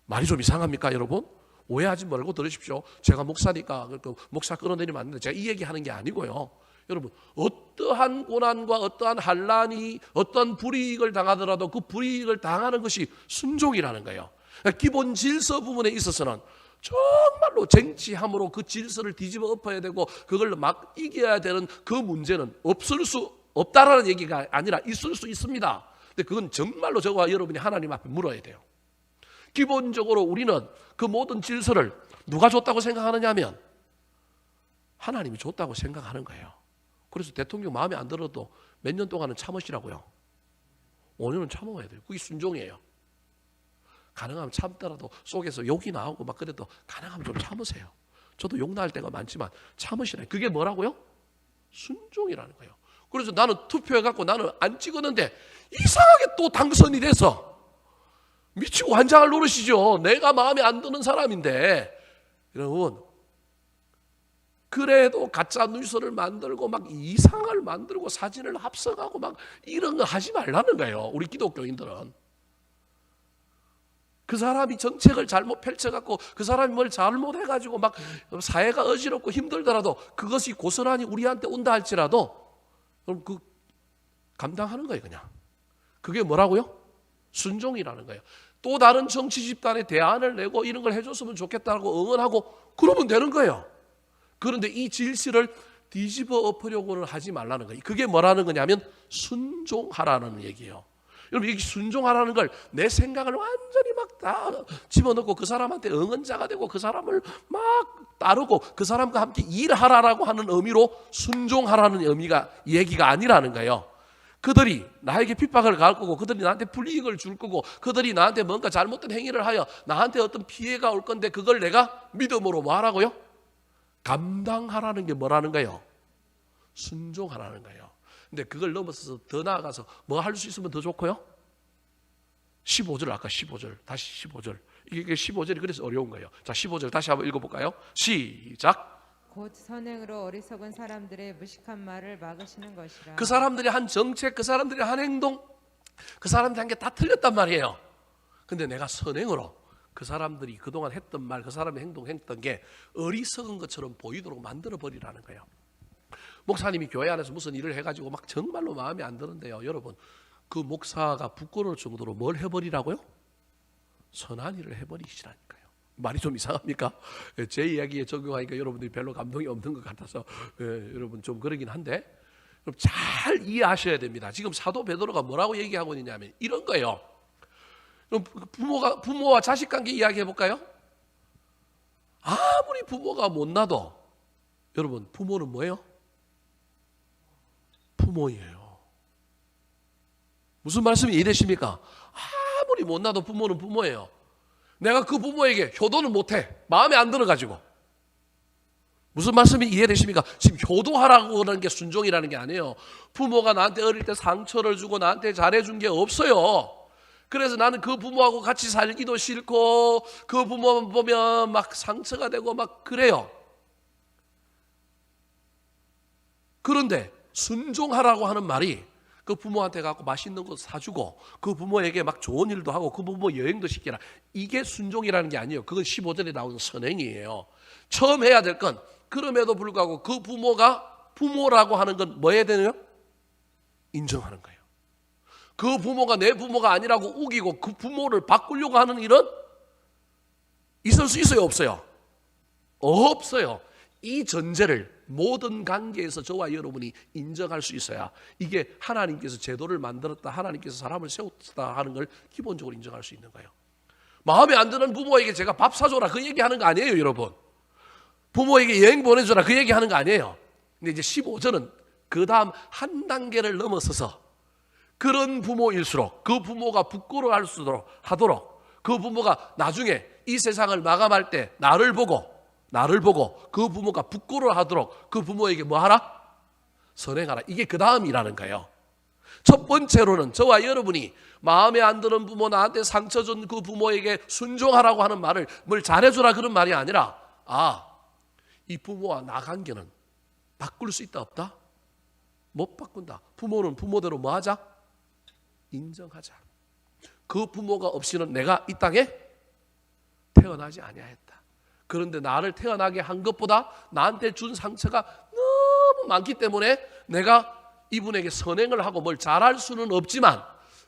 말이 좀 이상합니까, 여러분? 오해하지 말고 들으십시오. 제가 목사니까 목사 끌어내리면 안 되는데 제가 이 얘기하는 게 아니고요. 여러분, 어떠한 고난과 어떠한 환난이 어떤 불이익을 당하더라도 그 불이익을 당하는 것이 순종이라는 거예요. 기본 질서 부분에 있어서는 정말로 쟁취함으로 그 질서를 뒤집어 엎어야 되고 그걸 막 이겨야 되는 그 문제는 없을 수 없다라는 얘기가 아니라 있을 수 있습니다. 근데 그건 정말로 저와 여러분이 하나님 앞에 물어야 돼요. 기본적으로 우리는 그 모든 질서를 누가 줬다고 생각하느냐 하면 하나님이 줬다고 생각하는 거예요. 그래서 대통령 마음에 안 들어도 몇 년 동안은 참으시라고요. 5년은 참아야 돼요. 그게 순종이에요. 가능하면 참더라도 속에서 욕이 나오고 막 그래도 가능하면 좀 참으세요. 저도 욕 나올 때가 많지만 참으시라. 그게 뭐라고요? 순종이라는 거예요. 그래서 나는 투표해갖고 나는 안 찍었는데 이상하게 또 당선이 돼서 미치고 환장할 노릇이죠. 내가 마음에 안 드는 사람인데. 여러분, 그래도 가짜 뉴스를 만들고 막 이상을 만들고 사진을 합성하고 막 이런 거 하지 말라는 거예요. 우리 기독교인들은. 그 사람이 정책을 잘못 펼쳐갖고 그 사람이 뭘 잘못해가지고 막 사회가 어지럽고 힘들더라도 그것이 고스란히 우리한테 온다 할지라도 그럼 그 감당하는 거예요. 그냥. 그게 뭐라고요? 순종이라는 거예요. 또 다른 정치 집단에 대안을 내고 이런 걸 해줬으면 좋겠다고 응원하고 그러면 되는 거예요. 그런데 이 질서를 뒤집어 엎으려고는 하지 말라는 거예요. 그게 뭐라는 거냐면 순종하라는 얘기예요. 여러분, 이 순종하라는 걸 내 생각을 완전히 막 다 집어넣고 그 사람한테 응원자가 되고 그 사람을 막 따르고 그 사람과 함께 일하라라고 하는 의미로 순종하라는 의미가 얘기가 아니라는 거예요. 그들이 나에게 핍박을 가할 거고 그들이 나한테 불이익을 줄 거고 그들이 나한테 뭔가 잘못된 행위를 하여 나한테 어떤 피해가 올 건데 그걸 내가 믿음으로 뭐 하라고요? 감당하라는 게 뭐라는 거예요? 순종하라는 거예요. 근데 그걸 넘어서서 더 나아가서 뭐 할 수 있으면 더 좋고요? 15절 아까 15절 다시 15절 이게 15절이 그래서 어려운 거예요. 자 15절 다시 한번 읽어볼까요? 시작. 곧 선행으로 어리석은 사람들의 무식한 말을 막으시는 것이라. 그 사람들이 한 정책, 그 사람들이 한 행동, 그 사람들이 한 게 다 틀렸단 말이에요. 근데 내가 선행으로 그 사람들이 그동안 했던 말, 그 사람의 행동했던 게 어리석은 것처럼 보이도록 만들어버리라는 거예요. 목사님이 교회 안에서 무슨 일을 해가지고 막 정말로 마음에 안 드는데요. 여러분, 그 목사가 부끄러울 정도로 뭘 해버리라고요? 선한 일을 해버리시라니까요. 말이 좀 이상합니까? 제 이야기에 적용하니까 여러분들이 별로 감동이 없는 것 같아서 여러분 좀 그러긴 한데 잘 이해하셔야 됩니다. 지금 사도 베드로가 뭐라고 얘기하고 있냐면 이런 거예요. 부모와 자식 관계 이야기해 볼까요? 아무리 부모가 못나도 여러분 부모는 뭐예요? 부모예요. 무슨 말씀이 이해되십니까? 아무리 못나도 부모는 부모예요. 내가 그 부모에게 효도는 못해. 마음에 안 들어가지고. 무슨 말씀이 이해되십니까? 지금 효도하라고 하는 게 순종이라는 게 아니에요. 부모가 나한테 어릴 때 상처를 주고 나한테 잘해준 게 없어요. 그래서 나는 그 부모하고 같이 살기도 싫고 그 부모만 보면 막 상처가 되고 막 그래요. 그런데 순종하라고 하는 말이 그 부모한테 갖고 맛있는 거 사주고 그 부모에게 막 좋은 일도 하고 그 부모 여행도 시키라. 이게 순종이라는 게 아니에요. 그건 15절에 나오는 선행이에요. 처음 해야 될 건 그럼에도 불구하고 그 부모가 부모라고 하는 건 뭐 해야 되나요? 인정하는 거예요. 그 부모가 내 부모가 아니라고 우기고 그 부모를 바꾸려고 하는 일은 있을 수 있어요? 없어요? 없어요. 이 전제를 모든 관계에서 저와 여러분이 인정할 수 있어야 이게 하나님께서 제도를 만들었다, 하나님께서 사람을 세웠다 하는 걸 기본적으로 인정할 수 있는 거예요. 마음에 안 드는 부모에게 제가 밥 사줘라 그 얘기하는 거 아니에요, 여러분. 부모에게 여행 보내줘라 그 얘기하는 거 아니에요. 근데 이제 15절은 그 다음 한 단계를 넘어서서 그런 부모일수록 그 부모가 부끄러워할 수 하도록 그 부모가 나중에 이 세상을 마감할 때 나를 보고 그 부모가 부끄러워하도록 그 부모에게 뭐 하라? 선행하라. 이게 그 다음이라는 거예요. 첫 번째로는 저와 여러분이 마음에 안 드는 부모, 나한테 상처 준 그 부모에게 순종하라고 하는 말을 뭘 잘해주라 그런 말이 아니라 이 부모와 나 관계는 바꿀 수 있다 없다? 못 바꾼다. 부모는 부모대로 뭐 하자? 인정하자. 그 부모가 없이는 내가 이 땅에 태어나지 아니하였다. 그런데 나를 태어나게 한 것보다 나한테 준 상처가 너무 많기 때문에 내가 이분에게 선행을 하고 뭘 잘할 수는 없지만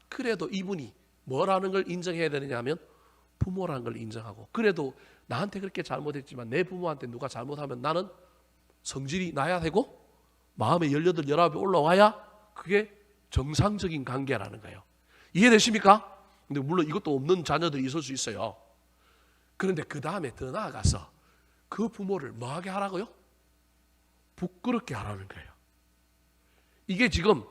그래도 이분이 뭐라는 걸 인정해야 되느냐 하면 부모라는 걸 인정하고 그래도 나한테 그렇게 잘못했지만 내 부모한테 누가 잘못하면 나는 성질이 나야 되고 마음에 18, 19이 올라와야 그게 정상적인 관계라는 거예요. 이해되십니까? 근데 물론 이것도 없는 자녀들이 있을 수 있어요. 그런데 그 다음에 더 나아가서 그 부모를 뭐하게 하라고요? 부끄럽게 하라는 거예요. 이게 지금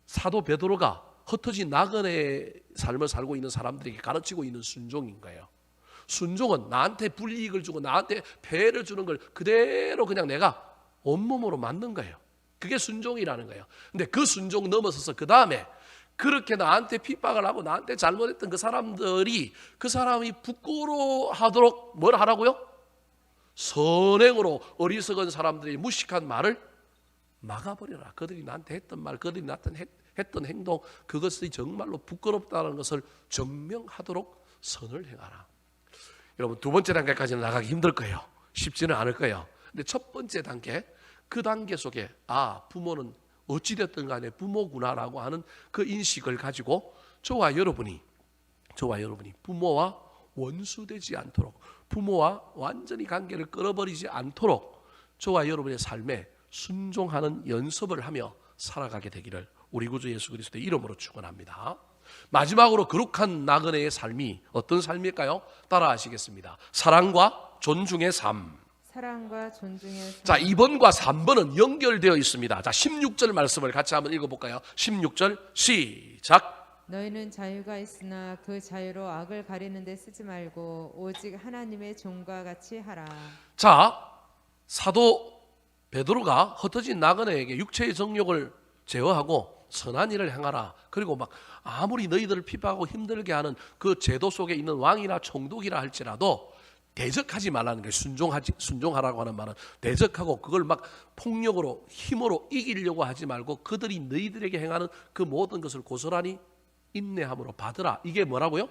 사도 베드로가 흩어진 나그네의 삶을 살고 있는 사람들에게 가르치고 있는 순종인 거예요. 순종은 나한테 불이익을 주고 나한테 폐해를 주는 걸 그대로 그냥 내가 온몸으로 맞는 거예요. 그게 순종이라는 거예요. 근데 그 순종 넘어서서 그 다음에 그렇게 나한테 핍박을 하고 나한테 잘못했던 그 사람들이 그 사람이 부끄러워하도록 뭘 하라고요? 선행으로 어리석은 사람들이 무식한 말을 막아버려라. 그들이 나한테 했던 말, 그들이 나한테 했던 행동, 그것이 정말로 부끄럽다는 것을 증명하도록 선을 행하라. 여러분, 두 번째 단계까지는 나가기 힘들 거예요. 쉽지는 않을 거예요. 근데 첫 번째 단계, 그 단계 속에 부모는 어찌됐든 간에 부모구나라고 하는 그 인식을 가지고 저와 여러분이 부모와 원수되지 않도록, 부모와 완전히 관계를 끊어버리지 않도록 저와 여러분의 삶에 순종하는 연습을 하며 살아가게 되기를 우리 구주 예수 그리스도의 이름으로 축원합니다. 마지막으로 거룩한 나그네의 삶이 어떤 삶일까요? 따라하시겠습니다. 사랑과 존중의 삶. 사랑과 존중의 삶. 자, 2번과 3번은 연결되어 있습니다. 자, 16절 말씀을 같이 한번 읽어볼까요? 16절 시작. 너희는 자유가 있으나 그 자유로 악을 가리는 데 쓰지 말고 오직 하나님의 종과 같이 하라. 자, 사도 베드로가 흩어진 나그네에게 육체의 정욕을 제어하고 선한 일을 행하라. 그리고 막 아무리 너희들을 핍박하고 힘들게 하는 그 제도 속에 있는 왕이나 총독이라 할지라도 대적하지 말라는 거예요. 순종하라고 하는 말은 대적하고 그걸 막 폭력으로 힘으로 이기려고 하지 말고 그들이 너희들에게 행하는 그 모든 것을 고스란히 인내함으로 받으라. 이게 뭐라고요?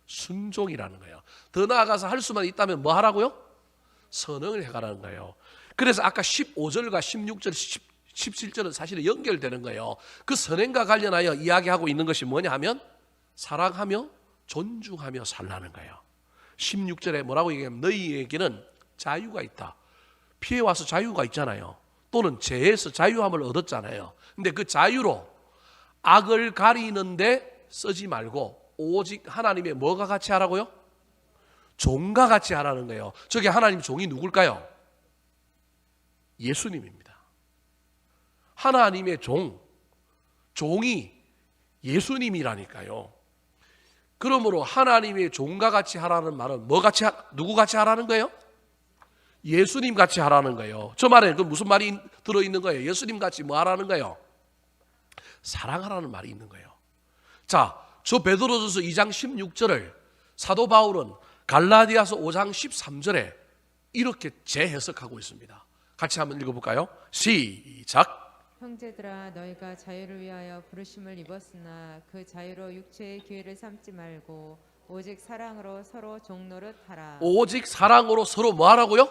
순종이라는 거예요. 더 나아가서 할 수만 있다면 뭐 하라고요? 선행을 해가라는 거예요. 그래서 아까 15절과 16절, 17절은 사실은 연결되는 거예요. 그 선행과 관련하여 이야기하고 있는 것이 뭐냐 하면 사랑하며 존중하며 살라는 거예요. 16절에 뭐라고 얘기하면 너희에게는 자유가 있다. 피해 와서 자유가 있잖아요. 또는 죄에서 자유함을 얻었잖아요. 근데 그 자유로 악을 가리는데 쓰지 말고 오직 하나님의 뭐가 같이 하라고요? 종과 같이 하라는 거예요. 저게 하나님 종이 누굴까요? 예수님입니다. 하나님의 종이 예수님이라니까요. 그러므로 하나님의 종과 같이 하라는 말은 누구 같이 하라는 거예요? 예수님 같이 하라는 거예요. 저 말에 그 무슨 말이 들어있는 거예요? 예수님 같이 뭐 하라는 거예요? 사랑하라는 말이 있는 거예요. 자, 저 베드로전서 2장 16절을 사도 바울은 갈라디아서 5장 13절에 이렇게 재해석하고 있습니다. 같이 한번 읽어볼까요? 시작. 형제들아 너희가 자유를 위하여 부르심을 입었으나 그 자유로 육체의 기회를 삼지 말고 오직 사랑으로 서로 종노릇 하라. 오직 사랑으로 서로 뭐 하라고요?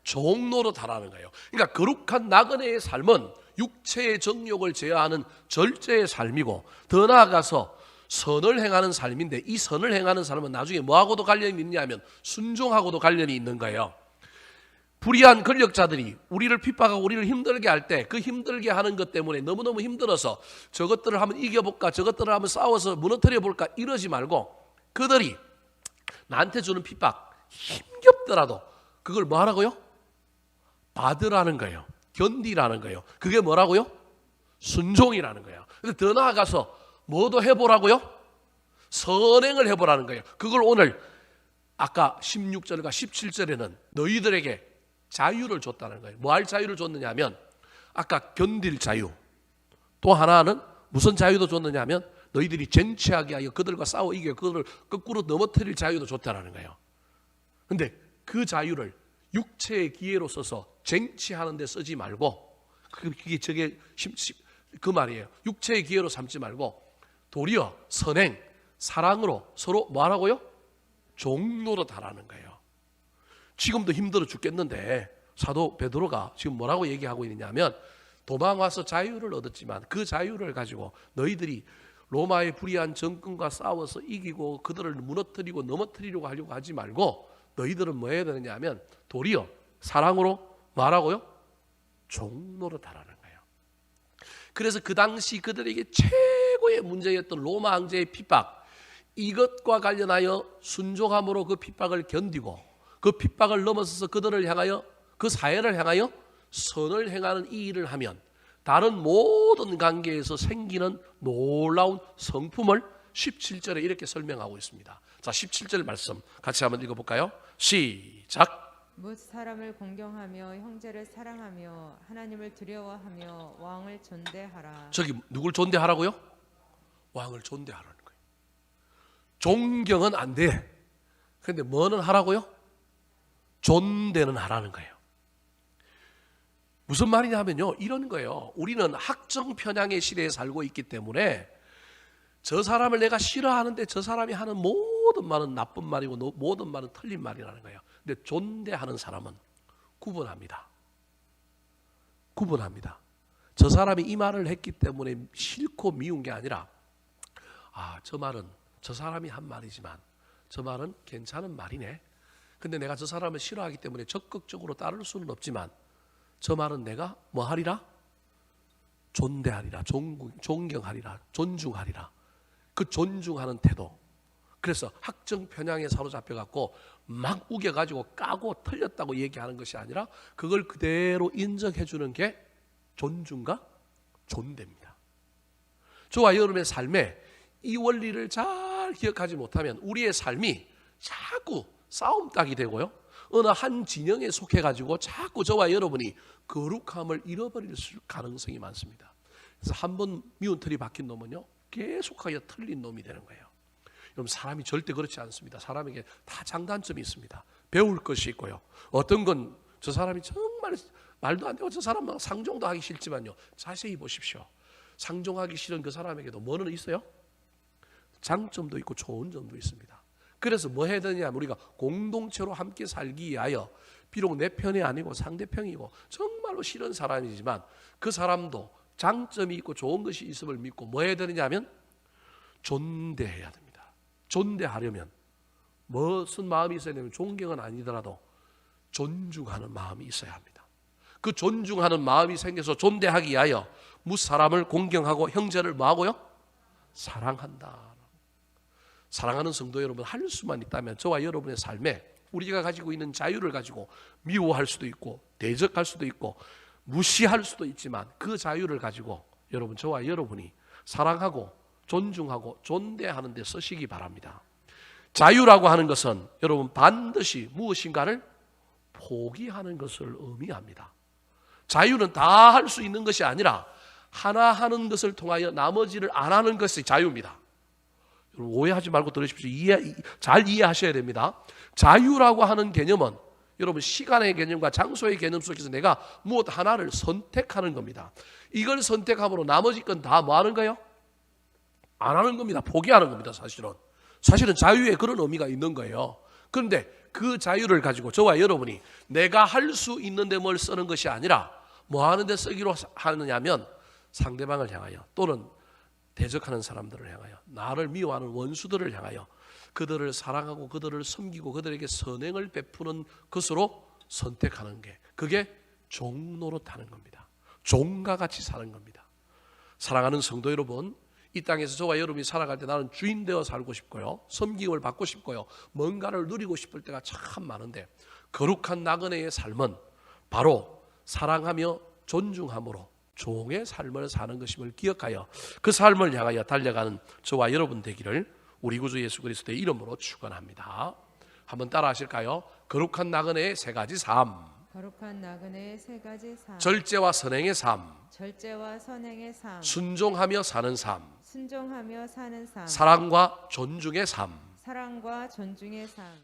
종노릇 하라는 거예요. 그러니까 거룩한 나그네의 삶은 육체의 정욕을 제어하는 절제의 삶이고 더 나아가서 선을 행하는 삶인데 이 선을 행하는 삶은 나중에 뭐하고도 관련이 있냐면 순종하고도 관련이 있는 거예요. 불의한 권력자들이 우리를 핍박하고 우리를 힘들게 할 때 그 힘들게 하는 것 때문에 너무너무 힘들어서 저것들을 한번 이겨볼까 저것들을 한번 싸워서 무너뜨려 볼까 이러지 말고 그들이 나한테 주는 핍박 힘겹더라도 그걸 뭐 하라고요? 받으라는 거예요. 견디라는 거예요. 그게 뭐라고요? 순종이라는 거예요. 근데 더 나아가서 뭐도 해보라고요? 선행을 해보라는 거예요. 그걸 오늘 아까 16절과 17절에는 너희들에게 자유를 줬다는 거예요. 뭐 할 자유를 줬느냐 하면 아까 견딜 자유, 또 하나는 무슨 자유도 줬느냐 하면 너희들이 쟁취하게 하여 그들과 싸워 이겨 그들을 거꾸로 넘어뜨릴 자유도 줬다는 거예요. 근데 그 자유를 육체의 기회로 써서 쟁취하는 데 쓰지 말고 그게 그 말이에요. 육체의 기회로 삼지 말고 도리어 선행, 사랑으로 서로 뭐 하라고요? 종노릇 하라는 거예요. 지금도 힘들어 죽겠는데 사도 베드로가 지금 뭐라고 얘기하고 있느냐면 도망와서 자유를 얻었지만 그 자유를 가지고 너희들이 로마의 불의한 정권과 싸워서 이기고 그들을 무너뜨리고 넘어뜨리려고 하려고 하지 말고 너희들은 뭐 해야 되느냐 하면 도리어 사랑으로 말하고요? 종노릇 하라는 거예요. 그래서 그 당시 그들에게 최고의 문제였던 로마 황제의 핍박 이것과 관련하여 순종함으로 그 핍박을 견디고 그 핍박을 넘어서서 그들을 향하여 그 사회를 향하여 선을 행하는 이 일을 하면 다른 모든 관계에서 생기는 놀라운 성품을 17절에 이렇게 설명하고 있습니다. 자, 17절 말씀 같이 한번 읽어볼까요? 시작. 뭇 사람을 공경하며 형제를 사랑하며 하나님을 두려워하며 왕을 존대하라. 저기 누굴 존대하라고요? 왕을 존대하라는 거예요. 존경은 안 돼. 그런데 뭐는 하라고요? 존대는 하라는 거예요. 무슨 말이냐 하면요, 이런 거예요. 우리는 학정 편향의 시대에 살고 있기 때문에 저 사람을 내가 싫어하는데 저 사람이 하는 모든 말은 나쁜 말이고 모든 말은 틀린 말이라는 거예요. 근데 존대하는 사람은 구분합니다. 구분합니다. 저 사람이 이 말을 했기 때문에 싫고 미운 게 아니라, 아, 저 말은 저 사람이 한 말이지만 저 말은 괜찮은 말이네. 근데 내가 저 사람을 싫어하기 때문에 적극적으로 따를 수는 없지만 저 말은 내가 뭐 하리라? 존대하리라, 존경하리라, 존중하리라. 그 존중하는 태도. 그래서 학정 편향에 사로잡혀갖고 막 우겨가지고 까고 틀렸다고 얘기하는 것이 아니라 그걸 그대로 인정해주는 게 존중과 존대입니다. 저와 여러분의 삶에 이 원리를 잘 기억하지 못하면 우리의 삶이 자꾸 싸움닭이 되고요, 어느 한 진영에 속해가지고 자꾸 저와 여러분이 거룩함을 잃어버릴 가능성이 많습니다. 그래서 한번 미운 털이 박힌 놈은요 계속하여 틀린 놈이 되는 거예요. 여러분, 사람이 절대 그렇지 않습니다. 사람에게 다 장단점이 있습니다. 배울 것이 있고요, 어떤 건 저 사람이 정말 말도 안 되고 저 사람은 상종도 하기 싫지만요, 자세히 보십시오. 상종하기 싫은 그 사람에게도 뭐는 있어요? 장점도 있고 좋은 점도 있습니다. 그래서 뭐 해야 되냐면 우리가 공동체로 함께 살기 위하여 비록 내 편이 아니고 상대편이고 정말로 싫은 사람이지만 그 사람도 장점이 있고 좋은 것이 있음을 믿고 뭐 해야 되느냐면 존대해야 됩니다. 존대하려면 무슨 마음이 있어야 되냐면 존경은 아니더라도 존중하는 마음이 있어야 합니다. 그 존중하는 마음이 생겨서 존대하기 위하여 무 사람을 공경하고 형제를 뭐하고요? 사랑한다. 사랑하는 성도 여러분, 할 수만 있다면 저와 여러분의 삶에 우리가 가지고 있는 자유를 가지고 미워할 수도 있고 대적할 수도 있고 무시할 수도 있지만 그 자유를 가지고 여러분, 저와 여러분이 사랑하고 존중하고 존대하는 데 쓰시기 바랍니다. 자유라고 하는 것은 여러분 반드시 무엇인가를 포기하는 것을 의미합니다. 자유는 다 할 수 있는 것이 아니라 하나 하는 것을 통하여 나머지를 안 하는 것이 자유입니다. 여러분, 오해하지 말고 들으십시오. 잘 이해하셔야 됩니다. 자유라고 하는 개념은 여러분 시간의 개념과 장소의 개념 속에서 내가 무엇 하나를 선택하는 겁니다. 이걸 선택함으로 나머지 건 다 뭐 하는 거예요? 안 하는 겁니다. 포기하는 겁니다. 사실은 자유에 그런 의미가 있는 거예요. 그런데 그 자유를 가지고 저와 여러분이 내가 할 수 있는데 뭘 쓰는 것이 아니라 뭐 하는데 쓰기로 하느냐면 상대방을 향하여 또는 대적하는 사람들을 향하여, 나를 미워하는 원수들을 향하여 그들을 사랑하고 그들을 섬기고 그들에게 선행을 베푸는 것으로 선택하는 게, 그게 종노릇하는 겁니다. 종과 같이 사는 겁니다. 사랑하는 성도 여러분, 이 땅에서 저와 여러분이 살아갈 때 나는 주인 되어 살고 싶고요, 섬김을 받고 싶고요, 뭔가를 누리고 싶을 때가 참 많은데 거룩한 나그네의 삶은 바로 사랑하며 존중함으로 종의 삶을 사는 것임을 기억하여 그 삶을 향하여 달려가는 저와 여러분 되기를 우리 구주 예수 그리스도의 이름으로 축원합니다. 한번 따라 하실까요? 거룩한 나그네의 세 가지 삶. 거룩한 나그네의 세 가지 삶. 절제와 선행의 삶. 절제와 선행의 삶. 순종하며 사는 삶. 순종하며 사는 삶. 사랑과 존중의 삶. 사랑과 존중의 삶.